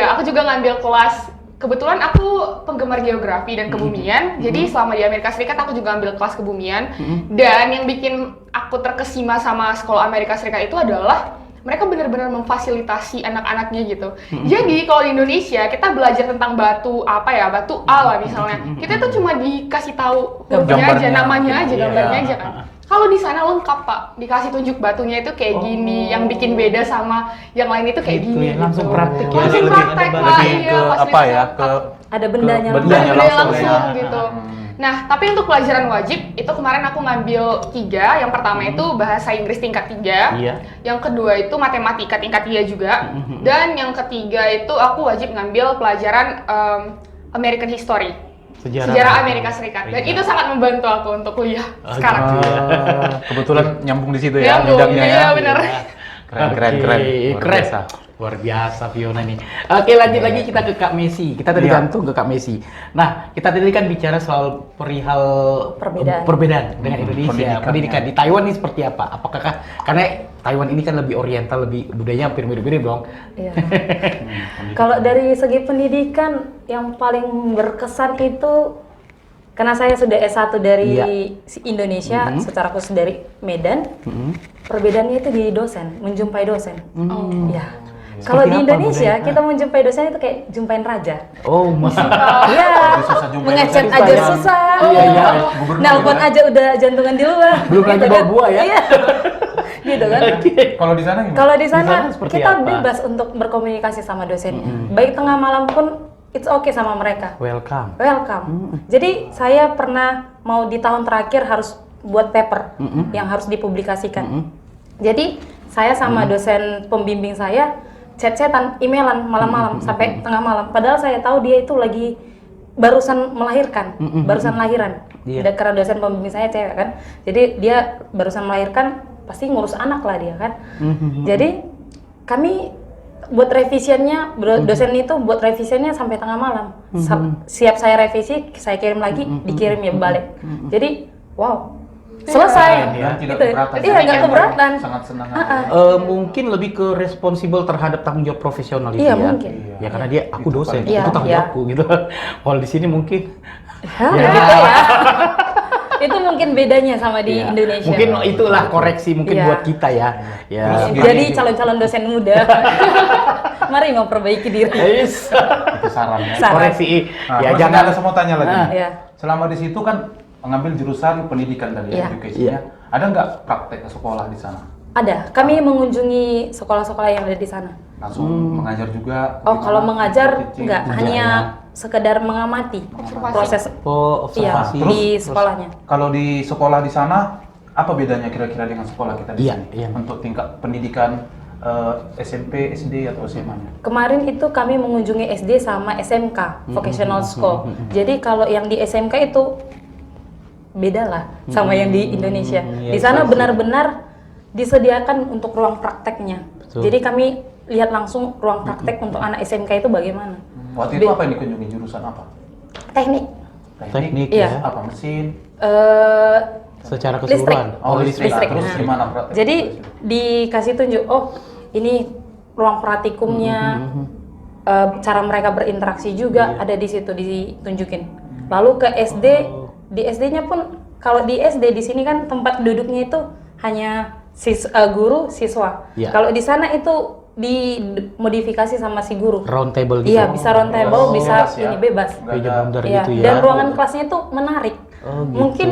S3: aku juga ngambil kelas. Kebetulan aku penggemar geografi dan kebumian, jadi selama di Amerika Serikat aku juga ambil kelas kebumian. Dan yang bikin aku terkesima sama sekolah Amerika Serikat itu adalah mereka benar-benar memfasilitasi anak-anaknya gitu. Jadi kalau di Indonesia kita belajar tentang batu batu A lah misalnya, kita tuh cuma dikasih tahu hurufnya aja,
S2: Gambarnya.
S3: namanya aja,
S1: Iya.
S3: gambarnya aja kan. Kalau di sana lengkap Pak, dikasih tunjuk batunya itu kayak gini, yang bikin beda sama yang lain itu kayak
S1: Gitu
S3: gini.
S1: ya, langsung
S3: gitu.
S1: praktik ya.
S3: Langsung
S2: Lebih-
S3: praktek Pak,
S2: lebih
S3: iya,
S2: ke
S3: fasilitas
S2: apa ya?
S3: lengkap.
S2: Ke
S4: Ada bendanya
S2: bendanya
S3: Benda
S2: langsung ya.
S3: gitu. Nah, tapi untuk pelajaran wajib itu kemarin aku ngambil 3. Yang pertama itu bahasa Inggris tingkat 3.
S1: Iya.
S3: Yang kedua itu matematika tingkat 3 juga. Dan yang ketiga itu aku wajib ngambil pelajaran American History. Sejarah Amerika Serikat. Dan itu sangat membantu aku untuk kuliah sekarang.
S2: Kebetulan nyambung di situ ya
S3: Nyambung,
S2: bidangnya ya.
S3: iya, bener.
S2: Keren.
S1: Oke,
S2: Luar biasa.
S1: Luar biasa Fiona nih. Oke, lanjut lagi kita ke Kak Messi. Kita tadi
S2: Iya.
S1: gantung ke Kak Messi. Nah, kita tadi kan bicara soal perihal
S4: Perbedaan.
S1: dengan Indonesia. Pendidikan di Taiwan ini seperti apa? Apakah karena Taiwan ini kan lebih oriental, lebih budayanya hampir mirip-mirip dong.
S4: Iya. Kalau dari segi pendidikan yang paling berkesan itu karena saya sudah S1 dari Indonesia, secara khusus dari Medan. Perbedaannya itu di dosen, menjumpai dosen. Iya. Kalau di
S1: Seperti apa
S4: Indonesia
S1: budaya?
S4: kita menjumpai dosen itu kayak jumpain raja.
S1: Oh, masih.
S4: Iya.
S2: Lebih susah jumpai
S4: Mengechat
S2: dosen
S4: aja
S2: dibanding-
S4: susah.
S1: Iya, iya.
S2: Gubernur
S4: Nelpon
S2: ya.
S4: aja udah jantungan di luar.
S1: Belum lagi bawa buah ya?
S4: Iya. Gitu kan.
S2: Kalau di sana gimana?
S4: Kalau di
S1: sana
S4: sana
S1: seperti
S4: kita
S1: apa?
S4: bebas untuk berkomunikasi sama dosennya. Baik tengah malam pun it's okay sama mereka.
S1: Welcome.
S4: Welcome. Jadi saya pernah mau di tahun terakhir harus buat paper yang harus dipublikasikan. Jadi saya sama dosen pembimbing saya chat-chatan, emailan malam-malam sampai tengah malam. Padahal saya tahu dia itu lagi barusan melahirkan, barusan lahiran.
S1: Iya.
S4: Karena dosen pembimbing saya cewek kan. Jadi dia barusan melahirkan, pasti ngurus anak lah dia kan. Jadi kami buat revisiannya, dosen itu buat revisiannya sampai tengah malam. Siap saya revisi, saya kirim lagi, dikirim ya balik. Jadi, wow, selesai.
S2: Dan tidak
S4: Gitu.
S2: keberatan.
S4: Iya, nggak keberatan.
S2: Sangat senang.
S1: Mungkin lebih ke responsibel terhadap tanggung jawab profesional itu
S4: Iya,
S1: ya.
S4: mungkin.
S1: Ya karena dia aku
S2: Itu
S1: dosen,
S4: paling-
S1: itu tanggung
S4: Iya,
S1: jawabku gitu. Kalau di sini mungkin
S4: Hah, gitu ya. Itu mungkin bedanya sama di
S1: ya,
S4: Indonesia.
S1: mungkin itulah koreksi mungkin
S4: Iya.
S1: buat kita ya. Ya.
S2: Terus
S4: Jadi calon-calon dosen muda, mari memperbaiki diri.
S1: Yes.
S2: Itu saran ya.
S4: Saran.
S1: Koreksi.
S2: Nah,
S1: Ya
S2: terus
S1: jangan
S2: ada mau tanya lagi.
S4: Iya.
S2: Selama di situ kan mengambil jurusan pendidikan tadi,
S4: Iya.
S2: education-nya. Ada nggak praktek ke sekolah di sana?
S4: Ada. Kami mengunjungi sekolah-sekolah yang ada di sana.
S2: Langsung mengajar juga?
S4: Oh,
S2: gimana?
S4: kalau mengajar
S2: Teaching?
S4: enggak, hanya sekedar mengamati
S3: Observasi.
S4: proses
S1: Oh,
S4: iya,
S1: observasi.
S4: di sekolahnya.
S2: Kalau di sekolah di sana, apa bedanya kira-kira dengan sekolah kita di
S1: Iya,
S2: sini?
S1: iya.
S2: Untuk tingkat pendidikan SMP, SD, atau SMA-nya?
S4: Kemarin itu kami mengunjungi SD sama SMK, vocational school. Jadi kalau yang di SMK itu beda lah sama yang di Indonesia.
S1: Iya,
S4: Di sana
S1: iya,
S4: benar-benar disediakan untuk ruang prakteknya.
S1: Betul.
S4: Jadi kami lihat langsung ruang praktek untuk anak SMK itu bagaimana.
S2: Waktu itu apa yang dikunjungi? Jurusan apa?
S4: Teknik.
S1: Teknik
S4: Iya.
S1: ya.
S2: Apa mesin?
S1: Secara
S4: Listrik.
S1: keseluruhan.
S2: Listrik.
S4: Listrik.
S2: Terus
S4: Nah.
S2: gimana praktek?
S4: Jadi dikasih tunjuk, oh ini ruang praktikumnya, cara mereka berinteraksi juga ada di situ ditunjukin. Lalu ke SD, di SD-nya pun kalau di SD di sini kan tempat duduknya itu hanya guru siswa.
S1: Iya.
S4: Kalau di sana itu dimodifikasi sama si guru.
S1: Round table gitu.
S4: Iya, bisa round table, bisa
S2: Bebas ya?
S4: ini bebas.
S2: Nggak
S1: Meja
S2: ada-
S1: bundar
S4: Iya,
S1: gitu ya.
S4: dan ruangan kelasnya itu menarik.
S1: Oh, gitu.
S4: Mungkin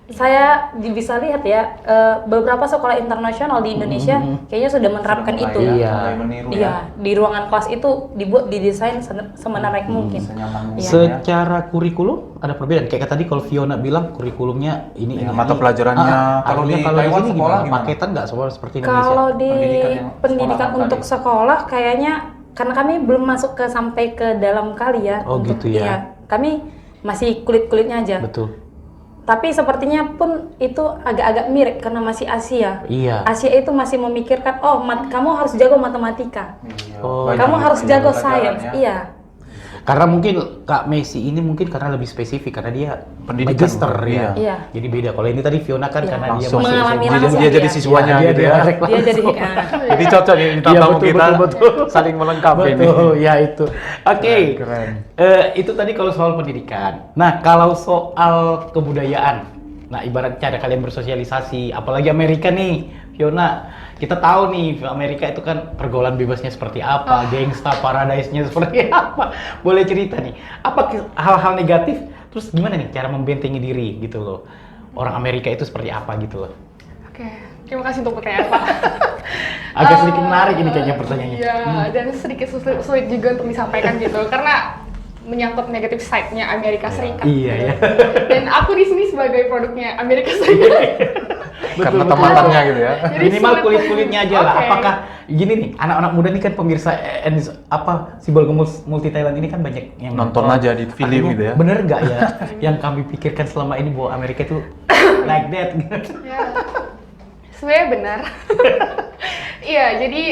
S4: saya bisa lihat ya, beberapa sekolah internasional di Indonesia kayaknya sudah menerapkan
S2: Sudah
S4: itu.
S2: mulai
S1: Iya.
S2: mulai meniru ya.
S4: Iya, di ruangan kelas itu dibuat, didesain semenarik mungkin.
S2: Senyaman mungkin
S4: Iya.
S2: ya.
S1: Secara kurikulum ada perbedaan. Kayak tadi kalau Fiona bilang kurikulumnya ini
S2: Ya, mata pelajarannya. Kalau di Taiwan
S1: sini
S2: sekolah gimana?
S1: Paketan nggak seperti Indonesia?
S4: Kalau di
S2: Pendidikan yang
S4: pendidikan
S2: sekolahan
S4: untuk
S2: tadi.
S4: sekolah kayaknya karena kami belum masuk ke sampai ke dalam kali ya.
S1: Oh, gitu ya.
S4: Iya, kami masih kulit-kulitnya aja.
S1: Betul.
S4: Tapi sepertinya pun itu agak-agak mirip karena masih Asia.
S1: Iya.
S4: Asia itu masih memikirkan, oh kamu harus jago matematika,
S2: Iya,
S1: Oh,
S2: banyak
S4: kamu harus jago
S2: pelajaran
S4: sains.
S2: ya.
S4: Iya,
S1: Karena mungkin Kak Messi ini mungkin karena lebih spesifik karena dia
S2: Pendidikan,
S1: magister ya.
S4: Iya.
S1: Jadi beda. Kalau ini tadi Fiona kan
S4: Iya.
S1: karena dia
S2: Langsung.
S1: masih
S4: Mengalami
S1: SMA.
S4: langsung
S2: dia jadi
S4: dia.
S2: siswanya
S1: Iya,
S2: gitu
S1: dia
S2: ya.
S1: direct
S4: dia jadi
S1: langsung.
S2: Jadi cocok nih
S1: Iya,
S2: tamu
S1: betul,
S2: kita
S1: betul.
S2: saling melengkapi ini.
S1: Betul, ya itu. Oke.
S2: Keren.
S1: Itu tadi kalau soal pendidikan. Nah, kalau soal kebudayaan. Nah, ibarat cara kalian bersosialisasi, apalagi Amerika nih, Fiona. Kita tahu nih, Amerika itu kan pergaulan bebasnya seperti apa, gangsta paradise-nya seperti apa. Boleh cerita nih, apa hal-hal negatif, terus gimana nih cara membentengi diri gitu loh. Orang Amerika itu seperti apa gitu loh.
S3: Oke, terima kasih untuk pertanyaan Pak.
S1: Agak sedikit menarik ini kayaknya pertanyaannya.
S3: Iya, dan sedikit sulit juga untuk disampaikan gitu, karena menyangkut negatif side-nya Amerika Serikat.
S1: Iya, ya.
S3: Dan aku di sini sebagai produknya Amerika Serikat.
S2: Karena tematannya gitu ya.
S3: Jadi
S1: Minimal
S3: sulit.
S1: kulit-kulitnya aja lah.
S3: Oke.
S1: Apakah gini nih, anak-anak muda nih kan pemirsa si Bolga Multi Talent ini kan banyak yang
S2: Nonton aja di film
S1: Artinya,
S2: gitu ya.
S1: Bener nggak ya yang kami pikirkan selama ini bahwa Amerika itu like that gitu.
S3: Ya, sebenarnya benar. Iya, jadi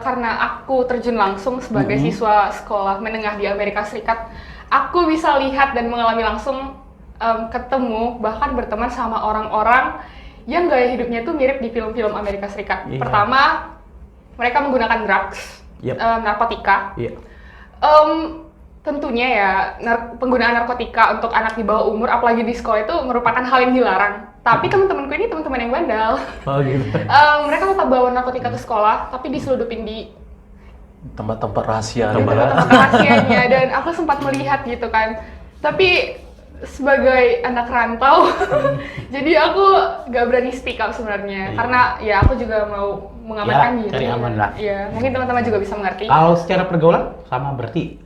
S3: karena aku terjun langsung sebagai siswa sekolah menengah di Amerika Serikat, aku bisa lihat dan mengalami langsung ketemu bahkan berteman sama orang-orang yang gaya hidupnya itu mirip di film-film Amerika Serikat.
S1: Iya.
S3: Pertama, mereka menggunakan drugs,
S1: Yep.
S3: narkotika.
S1: Iya.
S3: Tentunya ya penggunaan narkotika untuk anak di bawah umur, apalagi di sekolah itu merupakan hal yang dilarang. Tapi teman-temanku ini teman-teman yang bandal.
S1: Oh gitu.
S3: Mereka tetap bawa narkotika ke sekolah, tapi diseludupin di
S2: Tempat-tempat rahasia.
S3: tempat-tempat rahasianya, dan aku sempat melihat gitu kan. Tapi sebagai anak rantau, jadi aku gak berani speak up sebenarnya,
S1: Iya.
S3: karena ya aku juga mau mengamankan
S1: Ya,
S3: diri.
S1: cari aman lah.
S3: Iya, mungkin teman-teman juga bisa mengerti.
S1: Kalau secara pergaulan sama berarti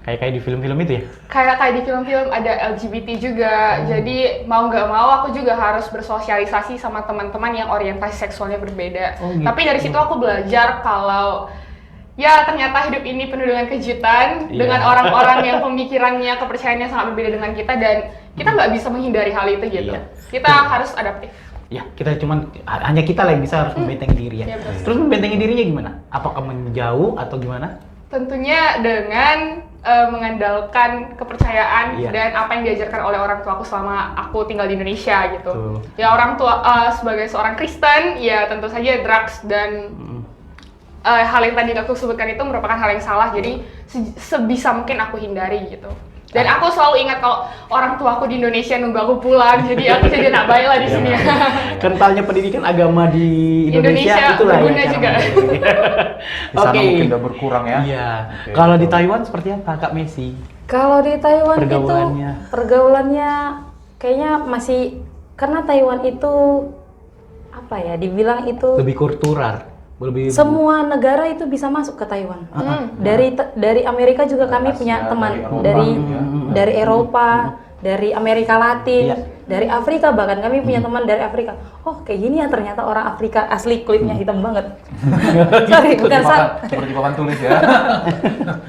S1: kayak di film-film itu ya?
S3: Kayak di film-film ada LGBT juga, jadi mau nggak mau aku juga harus bersosialisasi sama teman-teman yang orientasi seksualnya berbeda.
S1: Oh, gitu.
S3: Tapi dari situ aku belajar kalau ya ternyata hidup ini penuh dengan kejutan,
S1: Iya.
S3: dengan orang-orang yang pemikirannya, kepercayaannya sangat berbeda dengan kita, dan kita nggak bisa menghindari hal itu gitu.
S1: Iya.
S3: Kita harus adaptif.
S1: Ya, kita hanya kita lah yang bisa harus membentengi diri ya.
S3: Iya, betul.
S1: Terus membentengi dirinya gimana? Apakah menjauh atau gimana?
S3: Tentunya dengan mengandalkan kepercayaan
S1: Iya.
S3: dan apa yang diajarkan oleh orang tuaku selama aku tinggal di Indonesia gitu.
S1: Betul.
S3: Ya orang tua sebagai seorang Kristen, ya tentu saja drugs dan hal yang tadi aku sebutkan itu merupakan hal yang salah. Jadi sebisa mungkin aku hindari gitu. Dan aku selalu ingat kalau orang tuaku di Indonesia nunggu aku pulang, jadi aku jadi anak baik lah di sini ya.
S1: Kentalnya pendidikan agama di Indonesia,
S3: Indonesia
S1: itulah
S3: berguna
S1: cara
S3: juga.
S1: membentengi.
S2: Di sana mungkin udah berkurang ya.
S1: Iya.
S2: Oke.
S1: Kalau di Taiwan seperti apa, Kak Messi?
S4: kalau di Taiwan
S1: Pergaulannya.
S4: itu pergaulannya kayaknya masih, karena Taiwan itu apa ya, dibilang itu
S1: Lebih kultural, lebih
S4: semua negara itu bisa masuk ke Taiwan.
S3: Hmm.
S4: Dari Amerika juga kami
S2: Asia,
S4: punya teman
S2: dari
S4: dari
S2: Eropa,
S4: dari Amerika Latin,
S1: Iya.
S4: dari Afrika, bahkan kami punya teman dari Afrika. Oh, kayak gini ya ternyata orang Afrika asli kulitnya hitam banget. Sorry, bukan
S2: seperti papan tulis ya.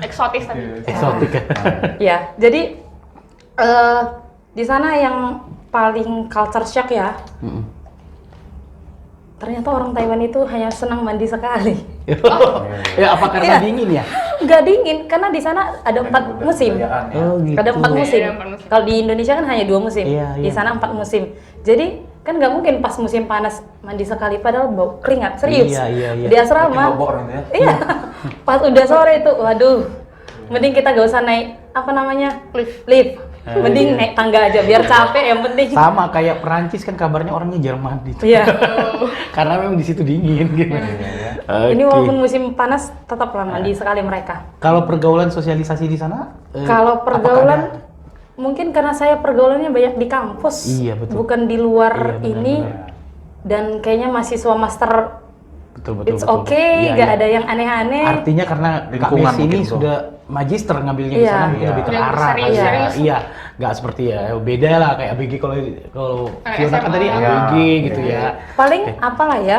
S3: Eksotis tadi.
S1: eksotik ya.
S4: Ya, jadi di sana yang paling culture shock ya. Ternyata orang Taiwan itu hanya senang mandi sekali.
S1: Ya apa karena
S4: Iya.
S1: dingin ya?
S4: Nggak dingin, karena di sana ada 4 musim.
S1: Oh gitu.
S4: Ada 4 musim.
S3: Iya, 4 musim.
S4: Kalau di Indonesia kan hanya 2 musim.
S1: Iya,
S4: Di
S1: iya.
S4: sana 4 musim. Jadi kan nggak mungkin pas musim panas mandi sekali, padahal bau keringat serius.
S1: Iya.
S4: Di asrama.
S2: Bobor gitu ya.
S4: Iya. Pas udah sore itu, waduh. Mending kita gak usah naik apa namanya? Lift. Mending naik tangga aja biar capek, yang penting.
S1: Sama kayak Perancis kan kabarnya orangnya Jerman gitu.
S4: Iya.
S1: Karena memang di situ dingin gitu.
S4: Ini walaupun musim panas tetaplah mandi sekali mereka.
S1: Kalau pergaulan sosialisasi di sana?
S4: Kalau
S1: apakah
S4: pergaulan,
S1: ada?
S4: mungkin karena saya pergaulannya banyak di kampus,
S1: Iya, betul.
S4: bukan di luar
S1: Iya, benar,
S4: ini.
S1: benar.
S4: Dan kayaknya mahasiswa master,
S1: Betul.
S4: it's okay,
S1: Iya,
S4: gak
S1: iya.
S4: ada yang aneh-aneh.
S1: Artinya karena Kak
S2: Lingkungan
S1: Messi ini
S2: mungkin, Bro.
S1: sudah magister ngambilnya di
S4: Iya.
S1: sana mungkin
S2: Iya.
S1: lebih
S3: Udah
S1: terarah kali
S3: serius,
S1: ya.
S3: serius.
S1: Iya, nggak seperti ya beda lah kayak ABG kalau Fiona kan
S3: SMA.
S1: tadi
S2: Iya.
S1: ABG gitu
S2: Iya.
S1: ya.
S4: Paling apalah ya,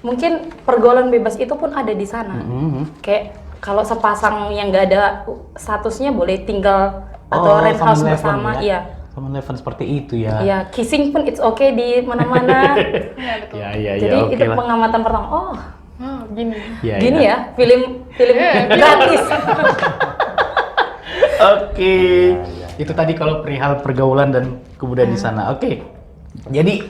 S4: mungkin pergaulan bebas itu pun ada di sana.
S1: Mhm.
S4: Kayak kalau sepasang yang gak ada statusnya boleh tinggal atau
S1: Oh,
S4: rent house
S1: family
S4: bersama,
S1: level ya?
S4: iya.
S1: teman-teman Eleven seperti itu ya.
S4: Ya, kissing pun it's okay di mana-mana.
S3: Iya betul.
S1: Ya,
S4: Jadi
S1: oke
S4: itu
S1: lah.
S4: pengamatan pertama. Oh,
S3: Oh, gini.
S1: Ya,
S4: gini
S1: ya.
S4: ya, film gratis.
S1: Oke. Itu tadi kalau perihal pergaulan dan kebudayaan di sana. Oke. Jadi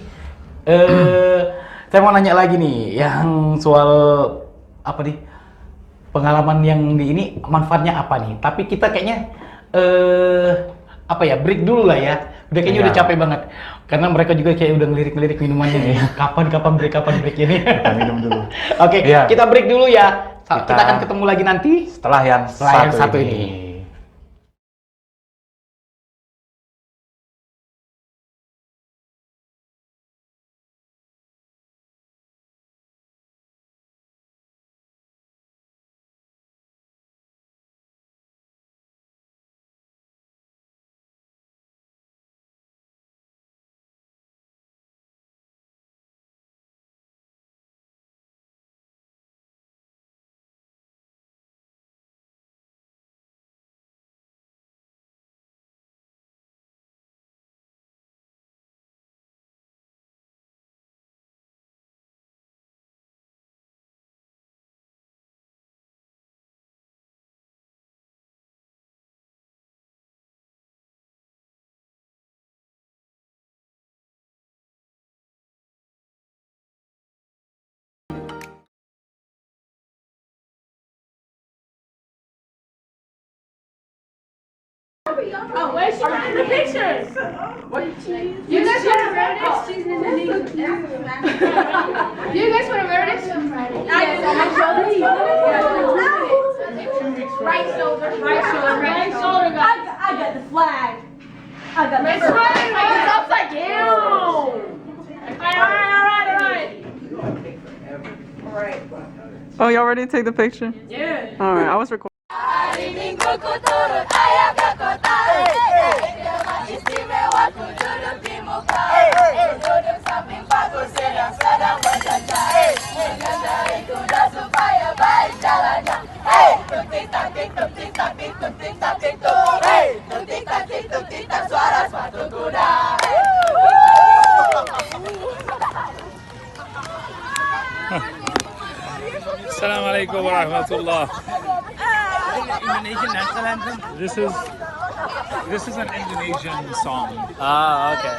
S1: saya mau nanya lagi nih yang soal apa nih? Pengalaman yang di ini manfaatnya apa nih? Tapi kita kayaknya apa ya? Break dulu lah ya. Udah kayaknya udah capek banget. Karena mereka juga kayak udah ngelirik-ngelirik minumannya nih. Kapan break ini?
S2: Kita minum dulu.
S1: Oke,
S2: Iya.
S1: kita break dulu ya. Kita
S2: Kita-
S1: akan ketemu lagi nanti.
S2: Setelah yang
S1: Satu ini.
S5: Oh, where's she in the pictures? What cheese? You guys want to wear this? Cheese in the
S3: You guys want to wear this?
S5: Yes, on my shoulder.
S3: Right shoulder.
S5: Right shoulder. Right shoulder. I got the flag. I got the flag.
S3: It's upside down.
S5: All right.
S6: Oh, y'all ready to take the picture?
S5: Yeah.
S6: All right, I was recording.
S7: Assalamualaikum warahmatullah.
S8: Indonesian national anthem.
S7: This is an Indonesian song.
S8: Ah, okay.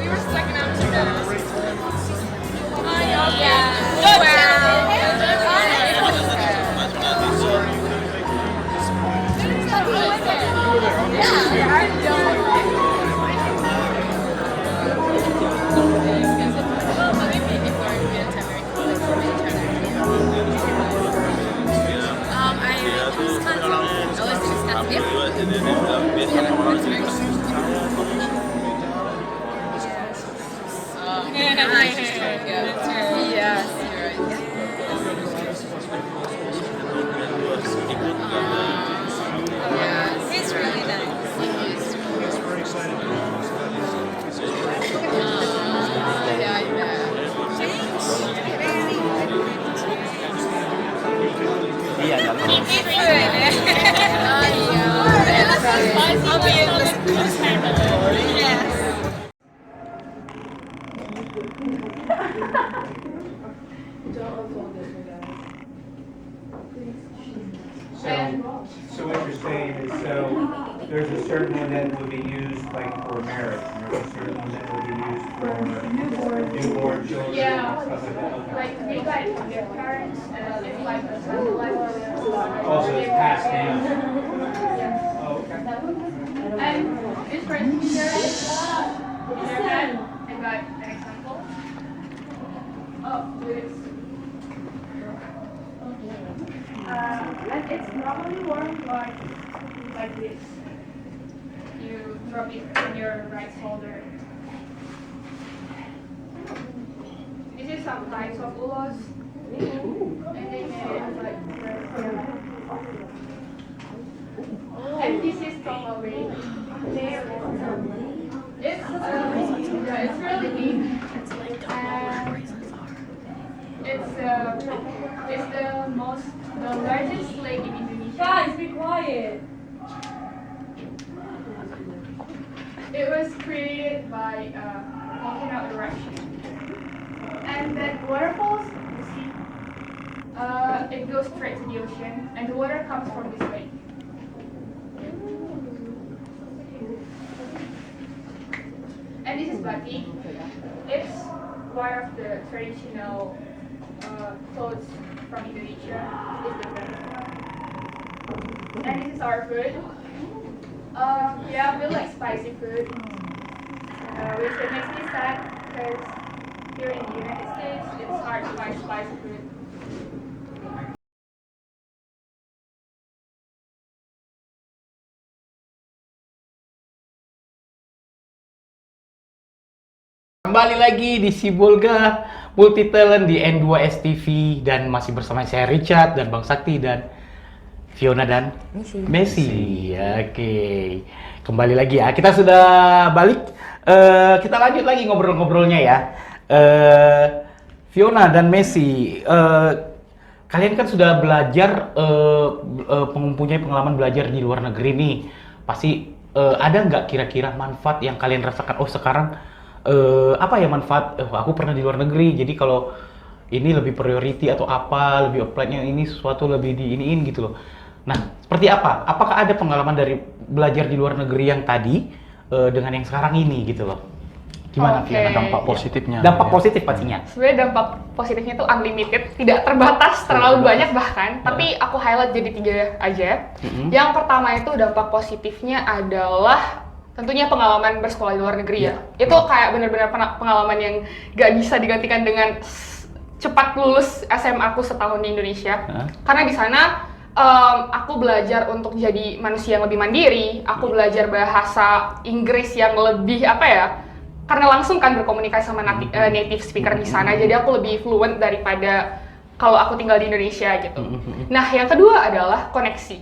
S3: We were stuck in Amsterdam.
S9: It's really nice.
S8: Iya, dalam.
S9: I'll be able to. Yes.
S10: So what you're saying is, so there's a certain one that would be used like for marriage, and there's a certain one that would be used for newborn children
S3: Yeah.
S10: and stuff like that. Okay.
S3: Like they got their parents and if like the son
S10: Also, it's passed down. Oh, okay.
S3: And this person here in their head and got an example. Oh, this. And it's normally worn like this. You drop it in your right shoulder. This is some types of ulos. And they made it like and this is probably it's really big. It's the largest lake in Indonesia.
S5: Guys, be quiet.
S3: It was created by volcano eruption. And then waterfalls, you see, it goes straight to the ocean, and the water comes from this lake. And this is batik. It's one of the traditional clothes from Indonesia. It's the best one. And this is our food. Yeah, we like spicy food, which it makes me sad because here in the United States, it's hard to find spicy food.
S1: Kembali lagi di Sibolga Multi Talent di N2S TV dan masih bersama saya Richard dan Bang Sakti dan Fiona dan Messi. Oke, kembali lagi ya. Kita sudah balik. Kita lanjut lagi ngobrol-ngobrolnya ya. Fiona dan Messi, kalian kan sudah belajar, mempunyai pengalaman belajar di luar negeri nih. Pasti ada nggak kira-kira manfaat yang kalian rasakan? Oh sekarang apa ya manfaat? Aku pernah di luar negeri, jadi kalau ini lebih priority atau apa, lebih apply-nya ini sesuatu lebih diiniin gitu loh. Nah, seperti apa? Apakah ada pengalaman dari belajar di luar negeri yang tadi dengan yang sekarang ini gitu loh? Gimana Fiona?
S2: Dampak positifnya.
S1: Dampak positif pastinya.
S3: Sebenarnya dampak positifnya itu unlimited, tidak terbatas, terlalu banyak bahkan. Tapi aku highlight jadi 3 aja. Yang pertama itu dampak positifnya adalah tentunya pengalaman bersekolah di luar negeri ya. Itu kayak benar-benar pengalaman yang gak bisa digantikan dengan cepat lulus SMA aku setahun di Indonesia. Karena di sana aku belajar untuk jadi manusia yang lebih mandiri. Aku belajar bahasa Inggris yang lebih apa ya? Karena langsung kan berkomunikasi sama native speaker di sana. Jadi aku lebih fluent daripada kalau aku tinggal di Indonesia gitu. Nah, yang kedua adalah koneksi.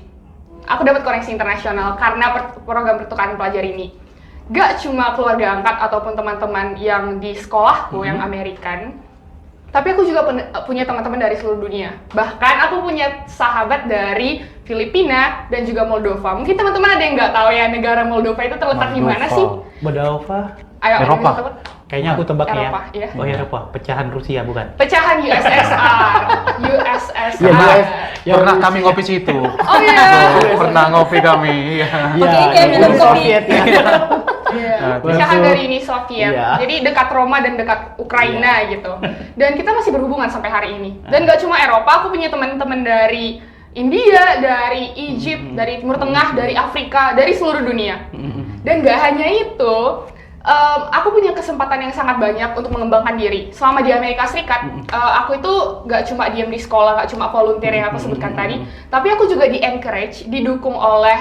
S3: Aku dapat koneksi internasional karena program pertukaran pelajar ini. Gak cuma keluarga angkat ataupun teman-teman yang di sekolahku yang Amerikan, tapi aku juga punya teman-teman dari seluruh dunia. Bahkan aku punya sahabat dari Filipina dan juga Moldova. Mungkin teman-teman ada yang nggak tahu ya negara Moldova itu terletak di mana sih?
S1: Moldova?
S3: Ayo,
S1: Eropa. Kayaknya aku tebak
S3: Eropa,
S1: ya.
S3: iya.
S1: Oh Eropa, pecahan Rusia bukan?
S3: Pecahan USSR. USSR.
S1: Ya,
S2: pernah kami ngopi situ.
S3: Oh iya.
S2: Pernah ngopi kami. Iya.
S4: Oke, kayak minum kopi.
S1: Soviet ya.
S3: Iya. Pecahan dari Uni Soviet.
S1: Iya.
S3: Jadi dekat Roma dan dekat Ukraina gitu. Dan kita masih berhubungan sampai hari ini. Dan gak cuma Eropa, aku punya teman-teman dari India, dari Egypt, dari Timur Tengah, dari Afrika, dari seluruh dunia. Dan gak hanya itu, aku punya kesempatan yang sangat banyak untuk mengembangkan diri. Selama di Amerika Serikat, aku itu gak cuma diam di sekolah, gak cuma volunteer yang aku sebutkan tadi, tapi aku juga di-encourage, didukung oleh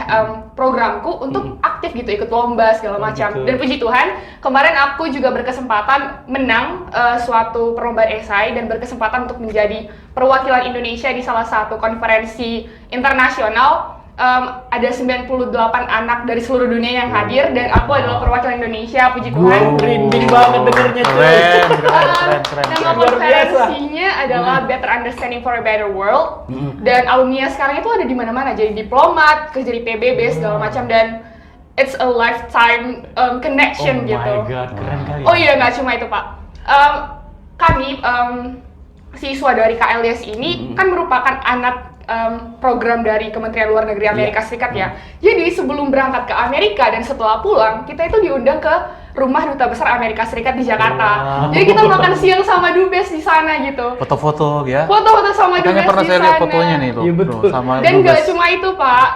S3: programku untuk aktif gitu, ikut lomba segala macam. Dan puji Tuhan, kemarin aku juga berkesempatan menang suatu perlombaan esai dan berkesempatan untuk menjadi perwakilan Indonesia di salah satu konferensi internasional. Ada 98 anak dari seluruh dunia yang hadir dan aku adalah perwakilan Indonesia, puji Tuhan.
S1: Merinding banget dengernya cuy.
S2: Keren.
S3: Nama konferensinya adalah Better Understanding for a Better World. Dan alumni sekarang itu ada di mana-mana, jadi diplomat, kerja di PBB segala macam, dan it's a lifetime connection gitu.
S1: Oh my god, keren kali.
S3: Oh iya, nggak cuma itu Pak. Kami siswa dari KLS ini kan merupakan anak program dari Kementerian Luar Negeri Amerika Serikat ya. Jadi sebelum berangkat ke Amerika dan setelah pulang, kita itu diundang ke rumah duta besar Amerika Serikat di Jakarta. Jadi kita makan siang sama Dubes di sana gitu.
S2: Foto-foto ya.
S3: Foto-foto sama
S2: Kayaknya
S3: Dubes
S2: pernah
S3: di
S2: saya
S3: sana.
S2: lihat fotonya nih tuh.
S1: Iya, betul.
S2: Tuh, sama
S3: Dan
S2: Dubes.
S3: nggak cuma itu Pak.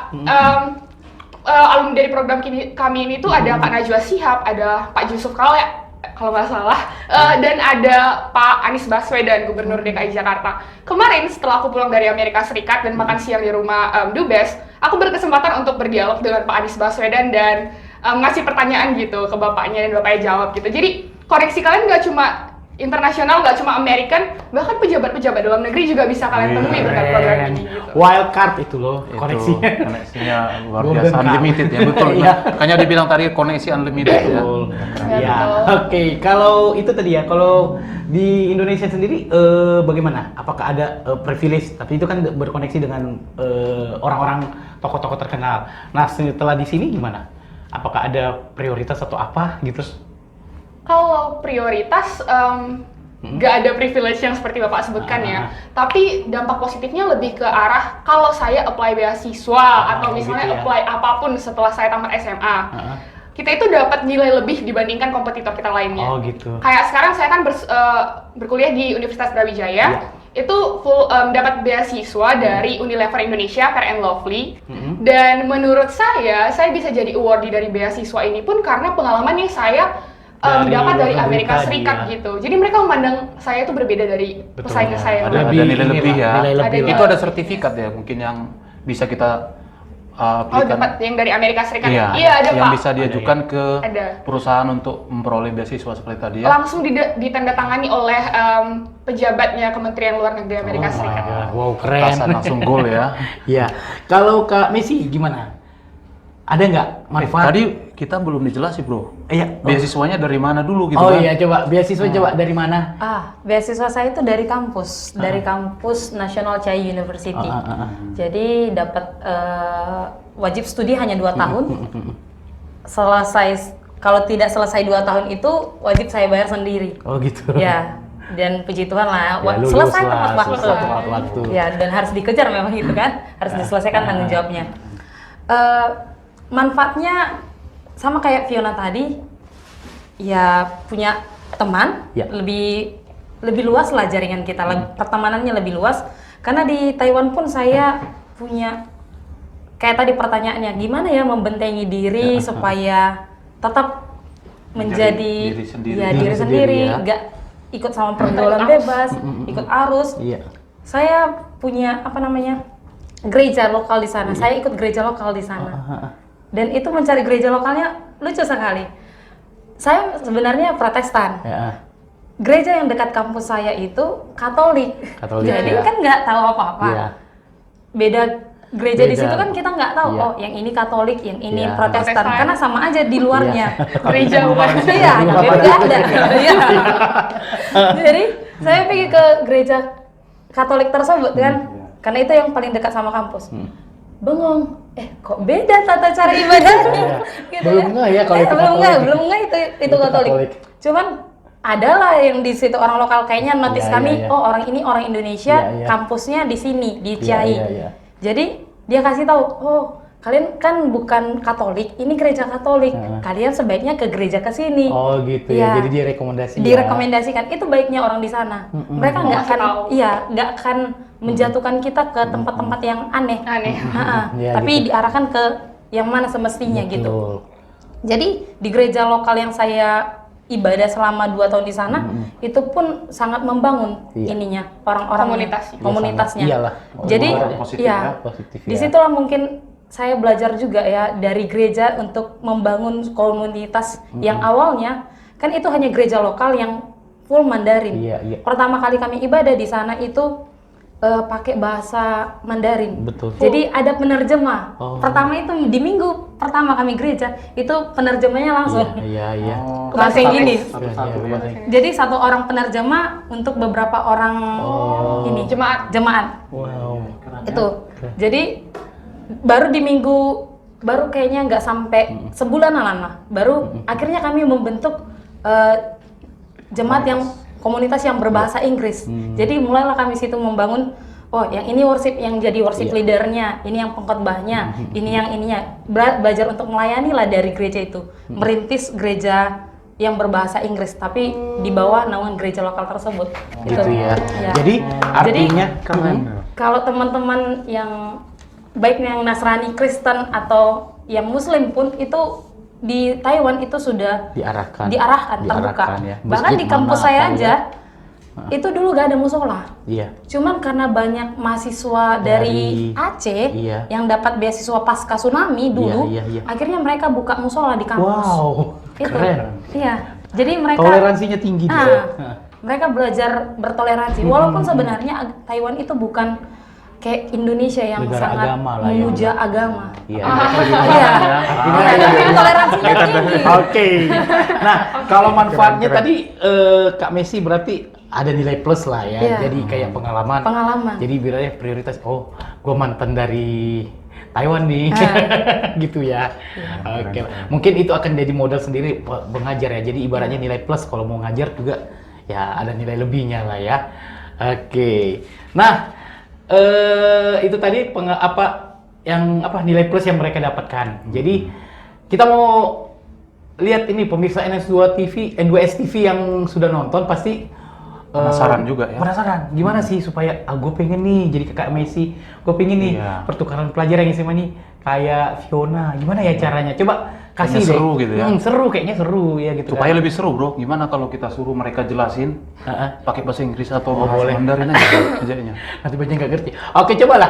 S3: Alumni dari program kami ini tuh ada Pak Najwa Shihab, ada Pak Yusuf Kala kalau nggak salah, dan ada Pak Anies Baswedan, Gubernur DKI Jakarta. Kemarin setelah aku pulang dari Amerika Serikat dan makan siang di rumah Dubes, aku berkesempatan untuk berdialog dengan Pak Anies Baswedan dan ngasih pertanyaan gitu ke bapaknya dan bapaknya jawab gitu. Jadi koneksi kalian nggak cuma internasional, nggak cuma American, bahkan pejabat-pejabat dalam negeri juga bisa kalian temui berkat program ini gitu.
S1: Wild card itu loh, koneksinya.
S2: Koneksinya luar
S1: Golden
S2: biasa,
S1: card.
S2: unlimited ya, betul.
S1: Iya.
S2: Makanya dibilang tadi koneksi unlimited ya.
S1: Betul.
S3: Ya,
S1: Ya,
S3: betul.
S1: oke. Kalau itu tadi ya, kalau di Indonesia sendiri bagaimana? Apakah ada privilege? Tapi itu kan berkoneksi dengan orang-orang tokoh-tokoh terkenal. Nah, setelah di sini gimana? Apakah ada prioritas atau apa gitu?
S3: Kalau prioritas, nggak ada privilege yang seperti Bapak sebutkan ya. Tapi dampak positifnya lebih ke arah kalau saya apply beasiswa atau misalnya
S1: gitu ya.
S3: apply apapun setelah saya tamat SMA, kita itu dapat nilai lebih dibandingkan kompetitor kita lainnya.
S1: Oh gitu.
S3: Kayak sekarang saya kan berkuliah di Universitas Brawijaya. Itu full dapat beasiswa dari Unilever Indonesia, Fair and Lovely. Dan menurut saya bisa jadi awardee dari beasiswa ini pun karena pengalaman yang saya dapat dari Amerika Serikat gitu. Jadi mereka memandang saya itu berbeda dari pesaing saya.
S2: Ada nilai lebih ya.
S1: Nilai lebih
S2: Itu
S1: lah.
S2: ada sertifikat ya mungkin yang bisa kita
S3: Oh,
S2: berikan.
S3: dapat yang dari Amerika Serikat.
S2: Iya,
S3: Iya, ada
S2: yang
S3: Pak.
S2: bisa diajukan ke
S3: Ada.
S2: perusahaan untuk memperoleh beasiswa seperti tadi ya.
S3: Langsung ditandatangani oleh pejabatnya Kementerian Luar Negeri Amerika Serikat.
S1: Wow, keren.
S2: Tasan langsung gol ya.
S1: Iya. Kalau Kak Messi gimana? Ada nggak manfaat?
S2: Tadi kita belum dijelasin bro.
S1: Iya.
S2: Beasiswanya dari mana dulu gitu
S1: Oh
S2: kan?
S1: iya, coba beasiswa coba dari mana?
S4: Beasiswa saya itu dari kampus, dari kampus National Chai University. Jadi dapat wajib studi hanya 2 tahun. Kalau tidak selesai 2 tahun itu wajib saya bayar sendiri.
S1: Oh gitu.
S4: Ya, dan puji Tuhan lah,
S1: Ya, lulus
S4: selesai
S1: lah,
S4: tepat waktu.
S1: selesai tepat waktu.
S4: Ya, dan harus dikejar memang gitu kan, harus diselesaikan tanggung jawabnya. Manfaatnya sama kayak Fiona tadi, ya punya teman,
S1: Ya.
S4: lebih luas lah jaringan kita, pertemanannya lebih luas. Karena di Taiwan pun saya punya kayak tadi pertanyaannya, gimana ya membentengi diri supaya tetap menjadi
S2: diri sendiri.
S4: ya,
S1: Diri
S4: diri
S1: sendiri,
S4: sendiri,
S1: ya.
S4: nggak ikut sama pergaulan bebas, ikut arus.
S1: Iya.
S4: Saya punya gereja lokal di sana. Saya ikut gereja lokal di sana. Dan itu mencari gereja lokalnya lucu sekali. Saya sebenarnya Protestan.
S1: Ya.
S4: Gereja yang dekat kampus saya itu Katolik.
S1: Katolik,
S4: Jadi
S1: ya.
S4: kan nggak tahu apa-apa.
S1: Iya.
S4: Beda gereja di
S1: Beda.
S4: situ kan kita nggak tahu.
S1: Iya.
S4: Oh, yang ini Katolik, yang ini
S1: Iya.
S4: Protestan.
S3: Protestan.
S4: Karena sama aja di luarnya.
S3: Gereja bukan.
S4: Iya, beda ada. Iya. Jadi saya pergi ke gereja Katolik tersebut kan, karena itu yang paling dekat sama kampus. Bengong, kok beda tata cara ibadahnya? Gitu
S1: Belum ngeh ya kalau itu
S4: belum
S1: Katolik.
S4: ngeh itu
S1: Itu
S4: Katolik.
S1: Katolik.
S4: Cuman adalah yang di situ orang lokal kayaknya notice
S1: Iya,
S4: kami,
S1: iya, iya.
S4: oh orang ini orang Indonesia,
S1: Iya, iya.
S4: kampusnya di sini di
S1: Iya,
S4: Ciai.
S1: iya, iya.
S4: Jadi dia kasih tahu, oh kalian kan bukan Katolik, ini gereja Katolik. Kalian sebaiknya ke gereja ke sini.
S1: Oh gitu ya.
S4: Iya.
S1: Jadi direkomendasi.
S4: Direkomendasikan. Itu baiknya orang di sana. Mereka nggak akan, nggak akan menjatuhkan kita ke tempat-tempat yang aneh.
S1: Iya,
S4: Tapi
S1: gitu.
S4: diarahkan ke yang mana semestinya gitu.
S1: Betul.
S4: Jadi di gereja lokal yang saya ibadah selama 2 tahun di sana, itu pun sangat membangun
S1: Iya.
S4: ininya orang-orang komunitasnya.
S1: Iyalah.
S4: Jadi
S2: Positif
S4: ya,
S2: ya.
S1: Positif ya.
S4: disitulah mungkin saya belajar juga ya dari gereja untuk membangun komunitas yang awalnya kan itu hanya gereja lokal yang full Mandarin.
S1: Iya, iya.
S4: Pertama kali kami ibadah di sana itu pakai bahasa Mandarin.
S1: Betul.
S4: Jadi ada penerjemah.
S1: Oh.
S4: Pertama itu di minggu pertama kami gereja itu penerjemahnya langsung
S1: Iya, iya.
S4: bahasa Inggris.
S2: Satu-satu
S1: Iya,
S2: ya.
S1: iya.
S4: Jadi satu orang penerjemah untuk beberapa orang ini jemaat.
S1: Wow.
S4: Itu. Jadi baru di minggu baru kayaknya nggak sampai sebulanan lama. Baru akhirnya kami membentuk jemaat yang komunitas yang berbahasa Inggris. Jadi mulailah kami situ membangun. Oh, yang ini worship yang jadi worship leadernya, ini yang pengkhotbahnya, ini yang ininya. Belajar untuk melayani lah dari gereja itu. Merintis gereja yang berbahasa Inggris, tapi di bawah naungan gereja lokal tersebut.
S1: Gitu ya.
S4: Ya.
S1: Jadi artinya
S4: Kalau teman-teman yang baik yang Nasrani, Kristen atau yang Muslim pun itu di Taiwan itu sudah
S1: diarahkan
S4: terbuka.
S1: ya.
S4: Bahkan
S1: Masjid
S4: di kampus
S1: mana
S4: saya
S1: apa
S4: aja itu dulu gak ada musola.
S1: Iya.
S4: Cuman karena banyak mahasiswa dari Aceh
S1: iya.
S4: yang dapat beasiswa pasca tsunami dulu,
S1: iya.
S4: akhirnya mereka buka musola di kampus.
S1: Wow,
S4: Itu.
S1: keren.
S4: Iya. Jadi mereka
S1: Toleransinya tinggi di sana.
S4: mereka belajar bertoleransi. Walaupun sebenarnya Taiwan itu bukan kayak Indonesia yang
S1: Negara
S4: sangat
S1: agama lah ya.
S4: memuja agama.
S1: Iya.
S4: Iya. Tapi toleransinya tinggi.
S1: Oke. Nah, kalau manfaatnya tadi Kak Messi berarti ada nilai plus lah ya.
S4: Iya.
S1: Jadi kayak pengalaman.
S4: Pengalaman.
S1: Jadi bilangnya prioritas. Oh, gue mantan dari Taiwan nih, gitu ya. Oke, mungkin itu akan jadi modal sendiri mengajar ya. Jadi ibaratnya nilai plus kalau mau ngajar juga ya ada nilai lebihnya lah ya. Oke, nah itu tadi nilai plus yang mereka dapatkan. Jadi kita mau lihat ini pemirsa NS2 TV, N2S TV yang sudah nonton pasti
S2: Penasaran juga ya.
S1: Penasaran, gimana sih supaya gue pengen nih jadi kakak Messi, gue pengen nih pertukaran pelajar yang SMA nih kayak Fiona, gimana ya caranya? Coba kasih
S2: Kayaknya
S1: deh.
S2: seru gitu ya.
S1: Kayaknya seru ya gitu.
S2: Supaya
S1: kan.
S2: lebih seru bro, gimana kalau kita suruh mereka jelasin pakai bahasa Inggris atau bahasa
S1: boleh.
S2: Mandarin aja kerjanya.
S1: Nanti banyak nggak ngerti. Oke, cobalah.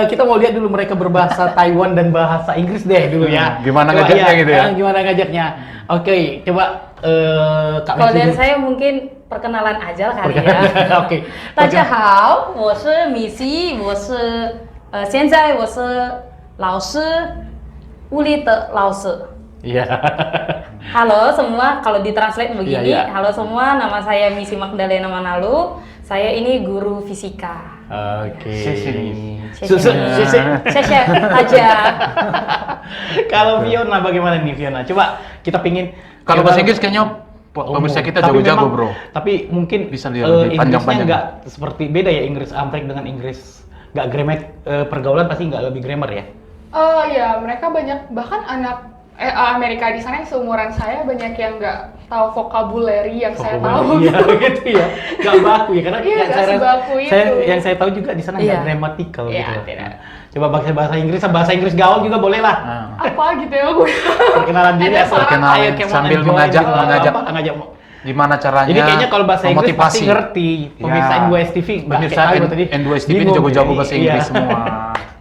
S1: Kita mau lihat dulu mereka berbahasa Taiwan dan bahasa Inggris deh dulu ya.
S2: Gimana
S1: Coba,
S2: ngajaknya gitu ya?
S1: Gimana ngajaknya? Oke, coba Kak
S4: Kalau
S1: Messi
S4: dari
S1: dulu.
S4: saya mungkin perkenalan aja kali ya.
S1: Oke.
S4: 大家好，我是米西，现在我是老师，物理的老师。
S1: Iya.
S4: Halo semua, kalau ditranslate begini,
S1: Iya, iya.
S4: halo semua, nama saya Misi Magdalena Manalu, saya ini guru fisika.
S1: Oke.
S4: Saya aja.
S1: Kalau Fiona bagaimana nih Fiona? Coba kita pingin
S2: Kalau bahasa Inggris kayaknya pemirsa kita
S1: tapi
S2: jago-jago
S1: memang-
S2: bro.
S1: Tapi mungkin
S2: Bisa dia lebih
S1: Inggrisnya
S2: panjang-panjang.
S1: nggak seperti beda ya Inggris Amrik dengan Inggris nggak grammar pergaulan pasti nggak lebih grammar ya.
S3: Oh ya, mereka banyak bahkan anak Amerika di sana yang seumuran saya banyak yang nggak tahu vocabulary yang saya tahu.
S1: Iya gitu ya. Nggak baku ya karena
S3: Iya,
S1: yang
S3: nggak sebaku itu.
S1: yang saya tahu juga di sana nggak
S4: Iya.
S1: grammatical
S3: Iya,
S1: gitu.
S3: tidak.
S1: Coba bahasa Inggris gaul juga boleh lah.
S3: Apa gitu ya gue?
S1: Perkenalan diri
S3: Ada
S1: asal
S2: perkenalan
S1: ayo, come on
S2: sambil
S1: and join
S2: mengajak-
S1: gitu.
S2: mengajak.
S1: Apa, ngajak.
S2: Gimana caranya?
S1: Jadi kayaknya kalau bahasa Inggris pasti
S2: memotivasi.
S1: ngerti. Pemirsa
S2: Ya.
S1: N2S TV nggak
S2: Pemirsa
S1: kayak tahu tadi.
S2: N2S TV ini
S1: Bingung
S2: jago-jago
S1: jadi.
S2: bahasa Inggris
S1: Iya.
S2: semua.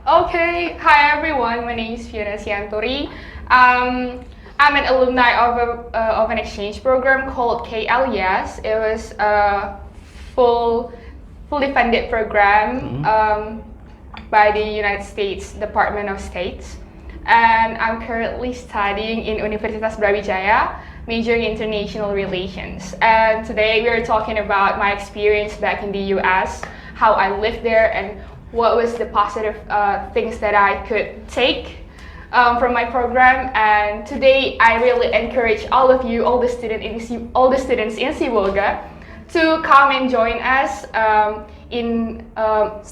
S3: Okay, hi everyone. My name is Fiona Sianturi. I'm an alumni of an exchange program called KLES. It was a fully funded program by the United States Department of State, and I'm currently studying in Universitas Brawijaya, majoring in international relations. And today we are talking about my experience back in the US, how I lived there, and what was the positive things that I could take from my program. And today I really encourage all of you, all the students in Sibolga, to come and join us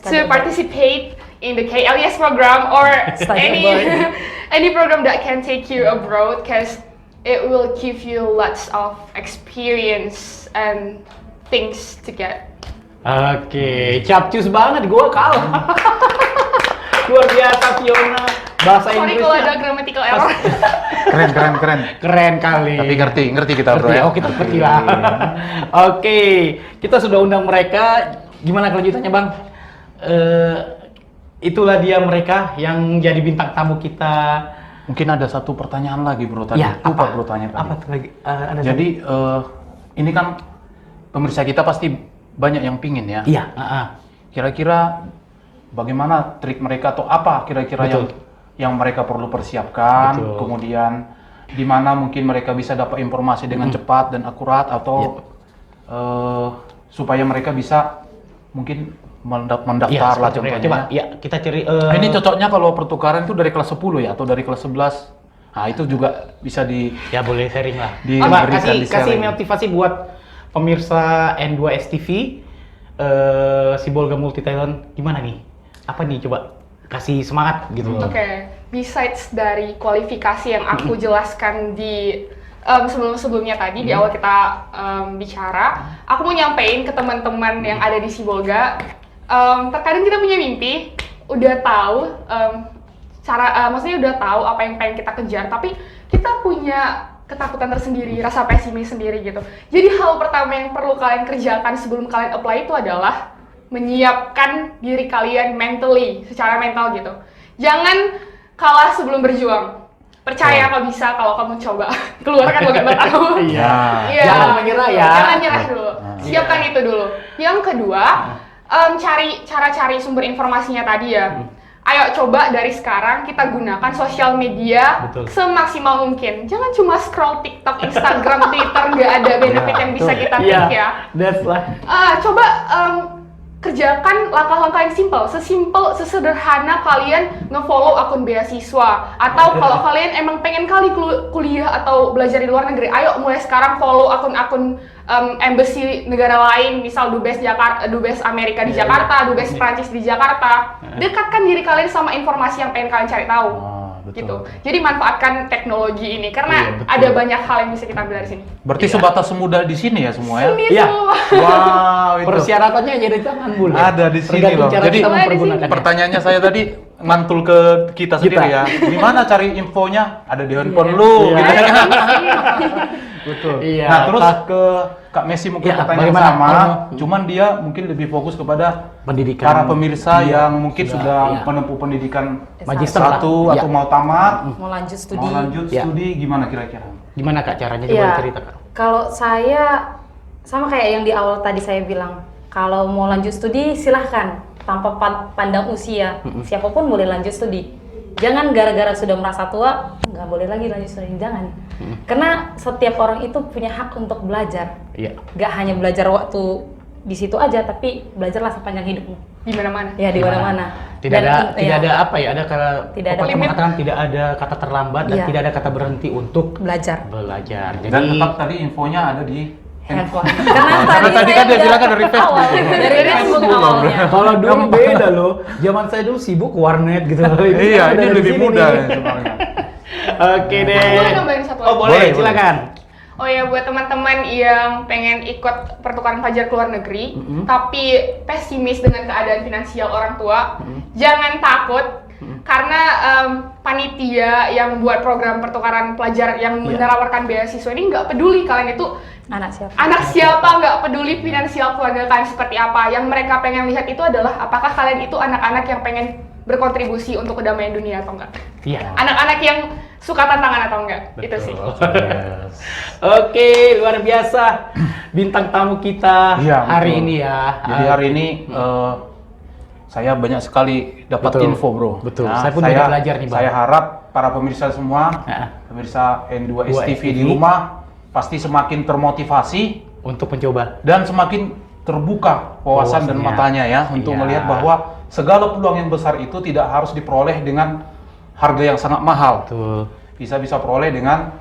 S3: to participate in the KLES program or any program that can take you abroad, because it will give you lots of experience and things to get.
S1: Oke, capcus banget gue kalah. Luar biasa Fiona. Bahasa
S3: Sorry kalau ada
S1: Inggrisnya
S3: grammatical error.
S2: Keren.
S1: keren kali.
S2: Tapi ngerti kita bro ya.
S1: Oh, kita ngerti lah. Oke, kita sudah undang mereka. Gimana kelanjutannya Bang? Itulah dia mereka yang jadi bintang tamu kita.
S2: Mungkin ada satu pertanyaan lagi bro tadi.
S1: Ya,
S2: Lupa
S1: apa?
S2: bro tanya tadi.
S1: Apa tuh lagi? Ada
S2: Jadi ini kan pemirsa kita pasti banyak yang pingin ya.
S1: Iya.
S2: Kira-kira bagaimana trik mereka atau apa kira-kira yang mereka perlu persiapkan,
S1: Betul.
S2: kemudian di mana mungkin mereka bisa dapat informasi dengan cepat dan akurat atau supaya mereka bisa mungkin mendaftar lah contohnya.
S1: Coba, ya kita cari.
S2: Nah, ini cocoknya kalau pertukaran itu dari kelas 10 ya atau dari kelas 11. Nah, itu juga bisa
S1: Ya boleh sharing lah.
S2: Diberikan
S1: Coba
S2: di
S1: kasih
S2: sharing.
S1: motivasi buat pemirsa N2S TV, Sibolga Multi Talent, gimana nih? Apa nih coba kasih semangat gitu loh.
S3: Oke, besides dari kualifikasi yang aku jelaskan di sebelum-sebelumnya tadi di awal kita bicara, aku mau nyampein ke teman-teman yang ada di Sibolga. Terkadang kita punya mimpi, udah tahu maksudnya udah tahu apa yang pengen kita kejar, tapi kita punya ketakutan tersendiri, rasa pesimis sendiri gitu. Jadi hal pertama yang perlu kalian kerjakan sebelum kalian apply itu adalah menyiapkan diri kalian mentally, secara mental gitu. Jangan kalah sebelum berjuang. Percaya kau bisa kalau kamu coba. Keluarkan logat batanmu.
S1: Iya.
S3: Iya.
S1: Jangan menyerah ya.
S3: Jangan nyerah dulu. Siapkan itu dulu. Yang kedua, cari sumber informasinya tadi ya. Ayo coba dari sekarang kita gunakan sosial media semaksimal mungkin. Jangan cuma scroll TikTok, Instagram, Twitter, nggak ada benefit yang bisa kita pick ya.
S1: That's lah.
S3: Coba kerjakan langkah-langkah yang sesimpel, sesederhana kalian nge-follow akun beasiswa. Atau kalau kalian emang pengen kali kuliah atau belajar di luar negeri, ayo mulai sekarang follow akun-akun embassy negara lain, misal Dubes Amerika di Jakarta, Dubes Prancis di Jakarta. Dekatkan diri kalian sama informasi yang pengen kalian cari tahu. Gitu. Jadi manfaatkan teknologi ini karena ada banyak hal yang bisa kita ambil dari sini.
S2: Berarti sebatas semudah di sini ya semua ya?
S3: Iya.
S2: Wow, itu.
S1: Persyaratannya jadi tangan bulu.
S2: Ada di sini
S1: Tergantung
S2: loh.
S1: cara
S2: Jadi
S1: kita mempergunakannya.
S2: pertanyaannya saya tadi mantul ke kita sendiri ya. Gimana cari infonya? Ada di handphone lu gitu kan. Betul.
S1: Iya.
S2: Nah, terus ke Kak Messi mungkin
S1: Iya,
S2: pertanyaan
S1: bagaimana?
S2: sama, cuman dia mungkin lebih fokus kepada
S1: Pendidikan.
S2: para pemirsa yang mungkin sudah
S1: sudah,
S2: menempuh pendidikan
S1: Magister
S2: S1
S1: lah.
S2: atau
S1: Iya.
S2: mau tamat,
S4: Mau lanjut studi.
S2: mau lanjut
S1: Iya.
S2: studi gimana kira-kira?
S1: Gimana Kak caranya coba
S4: Iya.
S1: cerita Kak?
S4: Kalau saya sama kayak yang di awal tadi saya bilang, kalau mau lanjut studi silahkan tanpa pandang usia, siapapun boleh lanjut studi. Jangan gara-gara sudah merasa tua nggak boleh lagi lanjut studi, jangan. Karena setiap orang itu punya hak untuk belajar.
S1: Iya.
S4: Nggak hanya belajar waktu di situ aja, tapi belajarlah sepanjang hidupmu.
S3: Di mana-mana.
S4: Ya di mana-mana.
S1: Tidak
S4: Dan,
S1: ada apa ya? Ada kata
S4: Tidak ada
S1: pepatah
S3: limit.
S1: mengatakan tidak ada kata terlambat dan
S4: Iya.
S1: tidak ada kata berhenti untuk
S4: belajar.
S1: belajar.
S2: Dan
S1: Jadi
S2: tetap tadi infonya ada di
S4: Handphone. Karena
S2: Karena tadi kan dia
S4: saya
S2: bilang kan
S4: udah
S2: dari Facebook.
S4: awal, dari Facebook awalnya.
S1: kalau dulu beda loh. Zaman saya dulu sibuk warnet gitu.
S2: Iya, ini
S1: dari
S2: lebih
S1: sini
S2: mudah
S1: nih.
S2: ya sebenarnya.
S1: Oke deh.
S3: Boleh nambahin satu
S1: Oh
S3: lagi?
S1: boleh,
S2: Boleh,
S1: silakan.
S3: Oh ya, buat teman-teman yang pengen ikut pertukaran pelajar ke luar negeri, tapi pesimis dengan keadaan finansial orang tua, jangan takut. Karena panitia yang buat program pertukaran pelajar yang menawarkan beasiswa ini nggak peduli kalian itu
S4: Anak siapa?
S3: anak siapa, nggak peduli finansial keluarga kalian seperti apa. Yang mereka pengen lihat itu adalah apakah kalian itu anak-anak yang pengen berkontribusi untuk kedamaian dunia atau enggak.
S1: Iya.
S3: Anak-anak yang suka tantangan atau enggak. Itu sih.
S1: Yes. Oke, luar biasa bintang tamu kita
S2: Iya,
S1: hari
S2: betul.
S1: ini ya.
S2: Jadi hari ini saya banyak sekali dapat
S1: Betul.
S2: info bro.
S1: Betul.
S2: Nah,
S1: Saya pun banyak belajar nih, Bang.
S2: Saya harap para pemirsa semua, pemirsa N2 STV di rumah pasti semakin termotivasi
S1: Untuk mencoba.
S2: dan semakin terbuka wawasan dan
S1: Wawasannya.
S2: matanya ya untuk
S1: Iya.
S2: melihat bahwa segala peluang yang besar itu tidak harus diperoleh dengan harga yang sangat mahal.
S1: Betul.
S2: Bisa peroleh dengan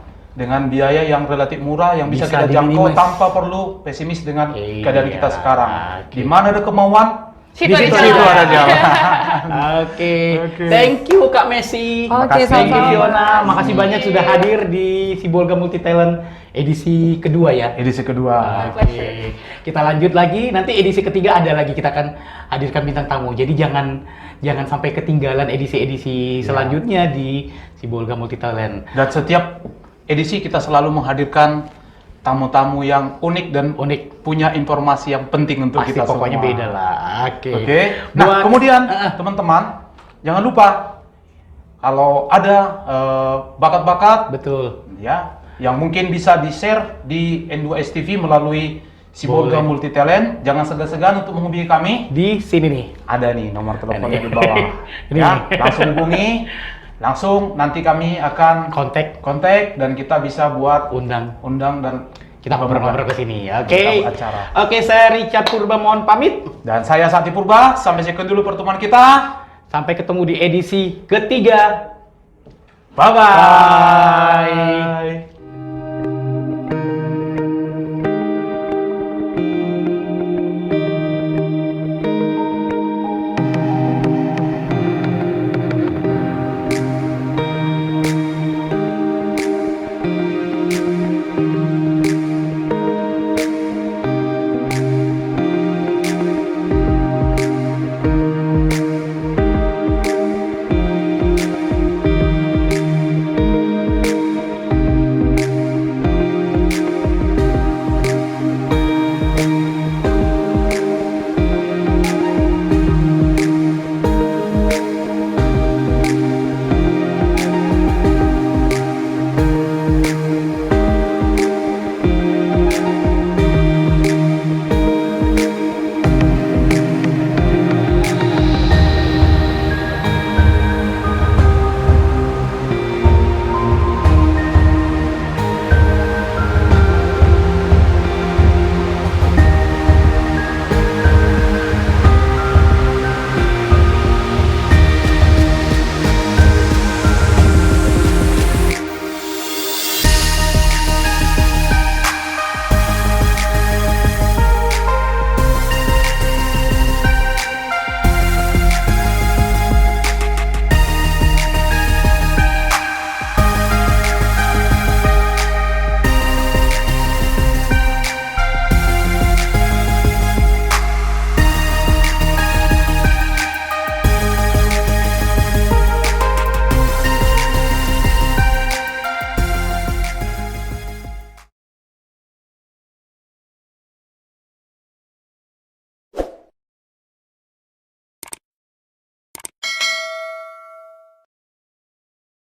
S2: biaya yang relatif murah yang bisa,
S1: Bisa
S2: kita jangkau
S1: diminimis.
S2: tanpa perlu pesimis dengan
S1: Iya,
S2: keadaan kita sekarang.
S1: oke.
S2: Di mana ada kemauan,
S3: Situ
S1: Di situ
S3: aja.
S2: ada jalan.
S1: Oke. Thank you Kak Messi.
S4: Oke,
S1: Thank you
S4: sama-sama.
S1: Fiona. Makasih banyak sudah hadir di Sibolga Multi Talent edisi kedua ya.
S2: Edisi kedua.
S1: Oke. Kita lanjut lagi. Nanti edisi ketiga ada lagi, kita akan hadirkan bintang tamu. Jadi jangan sampai ketinggalan edisi-edisi selanjutnya di Sibolga Multi Talent.
S2: Dan setiap edisi kita selalu menghadirkan tamu-tamu yang unik dan
S1: Unik.
S2: punya informasi yang penting untuk
S1: Pasti
S2: kita
S1: pokoknya
S2: semua.
S1: beda lah. Oke.
S2: Oke. Nah,
S1: Buat-
S2: kemudian teman-teman jangan lupa kalau ada bakat-bakat
S1: Betul.
S2: ya yang mungkin bisa di-share di N2S TV melalui Sibolga
S1: Boleh.
S2: Multi Talent, jangan segan-segan untuk menghubungi kami.
S1: Di sini nih.
S2: Ada nih nomor teleponnya
S1: Ini.
S2: di bawah.
S1: Ini.
S2: Ya, langsung hubungi. Langsung nanti kami akan kontak dan kita bisa buat
S1: Undang
S2: dan
S1: kita ngobrol-ngobrol ke sini.
S2: Kita
S1: Oke.
S2: buat acara.
S1: Oke, saya Richard Purba mohon pamit.
S2: Dan saya Sakti Purba, sampai sekian dulu pertemuan kita.
S1: Sampai ketemu di edisi ketiga.
S2: Bye bye.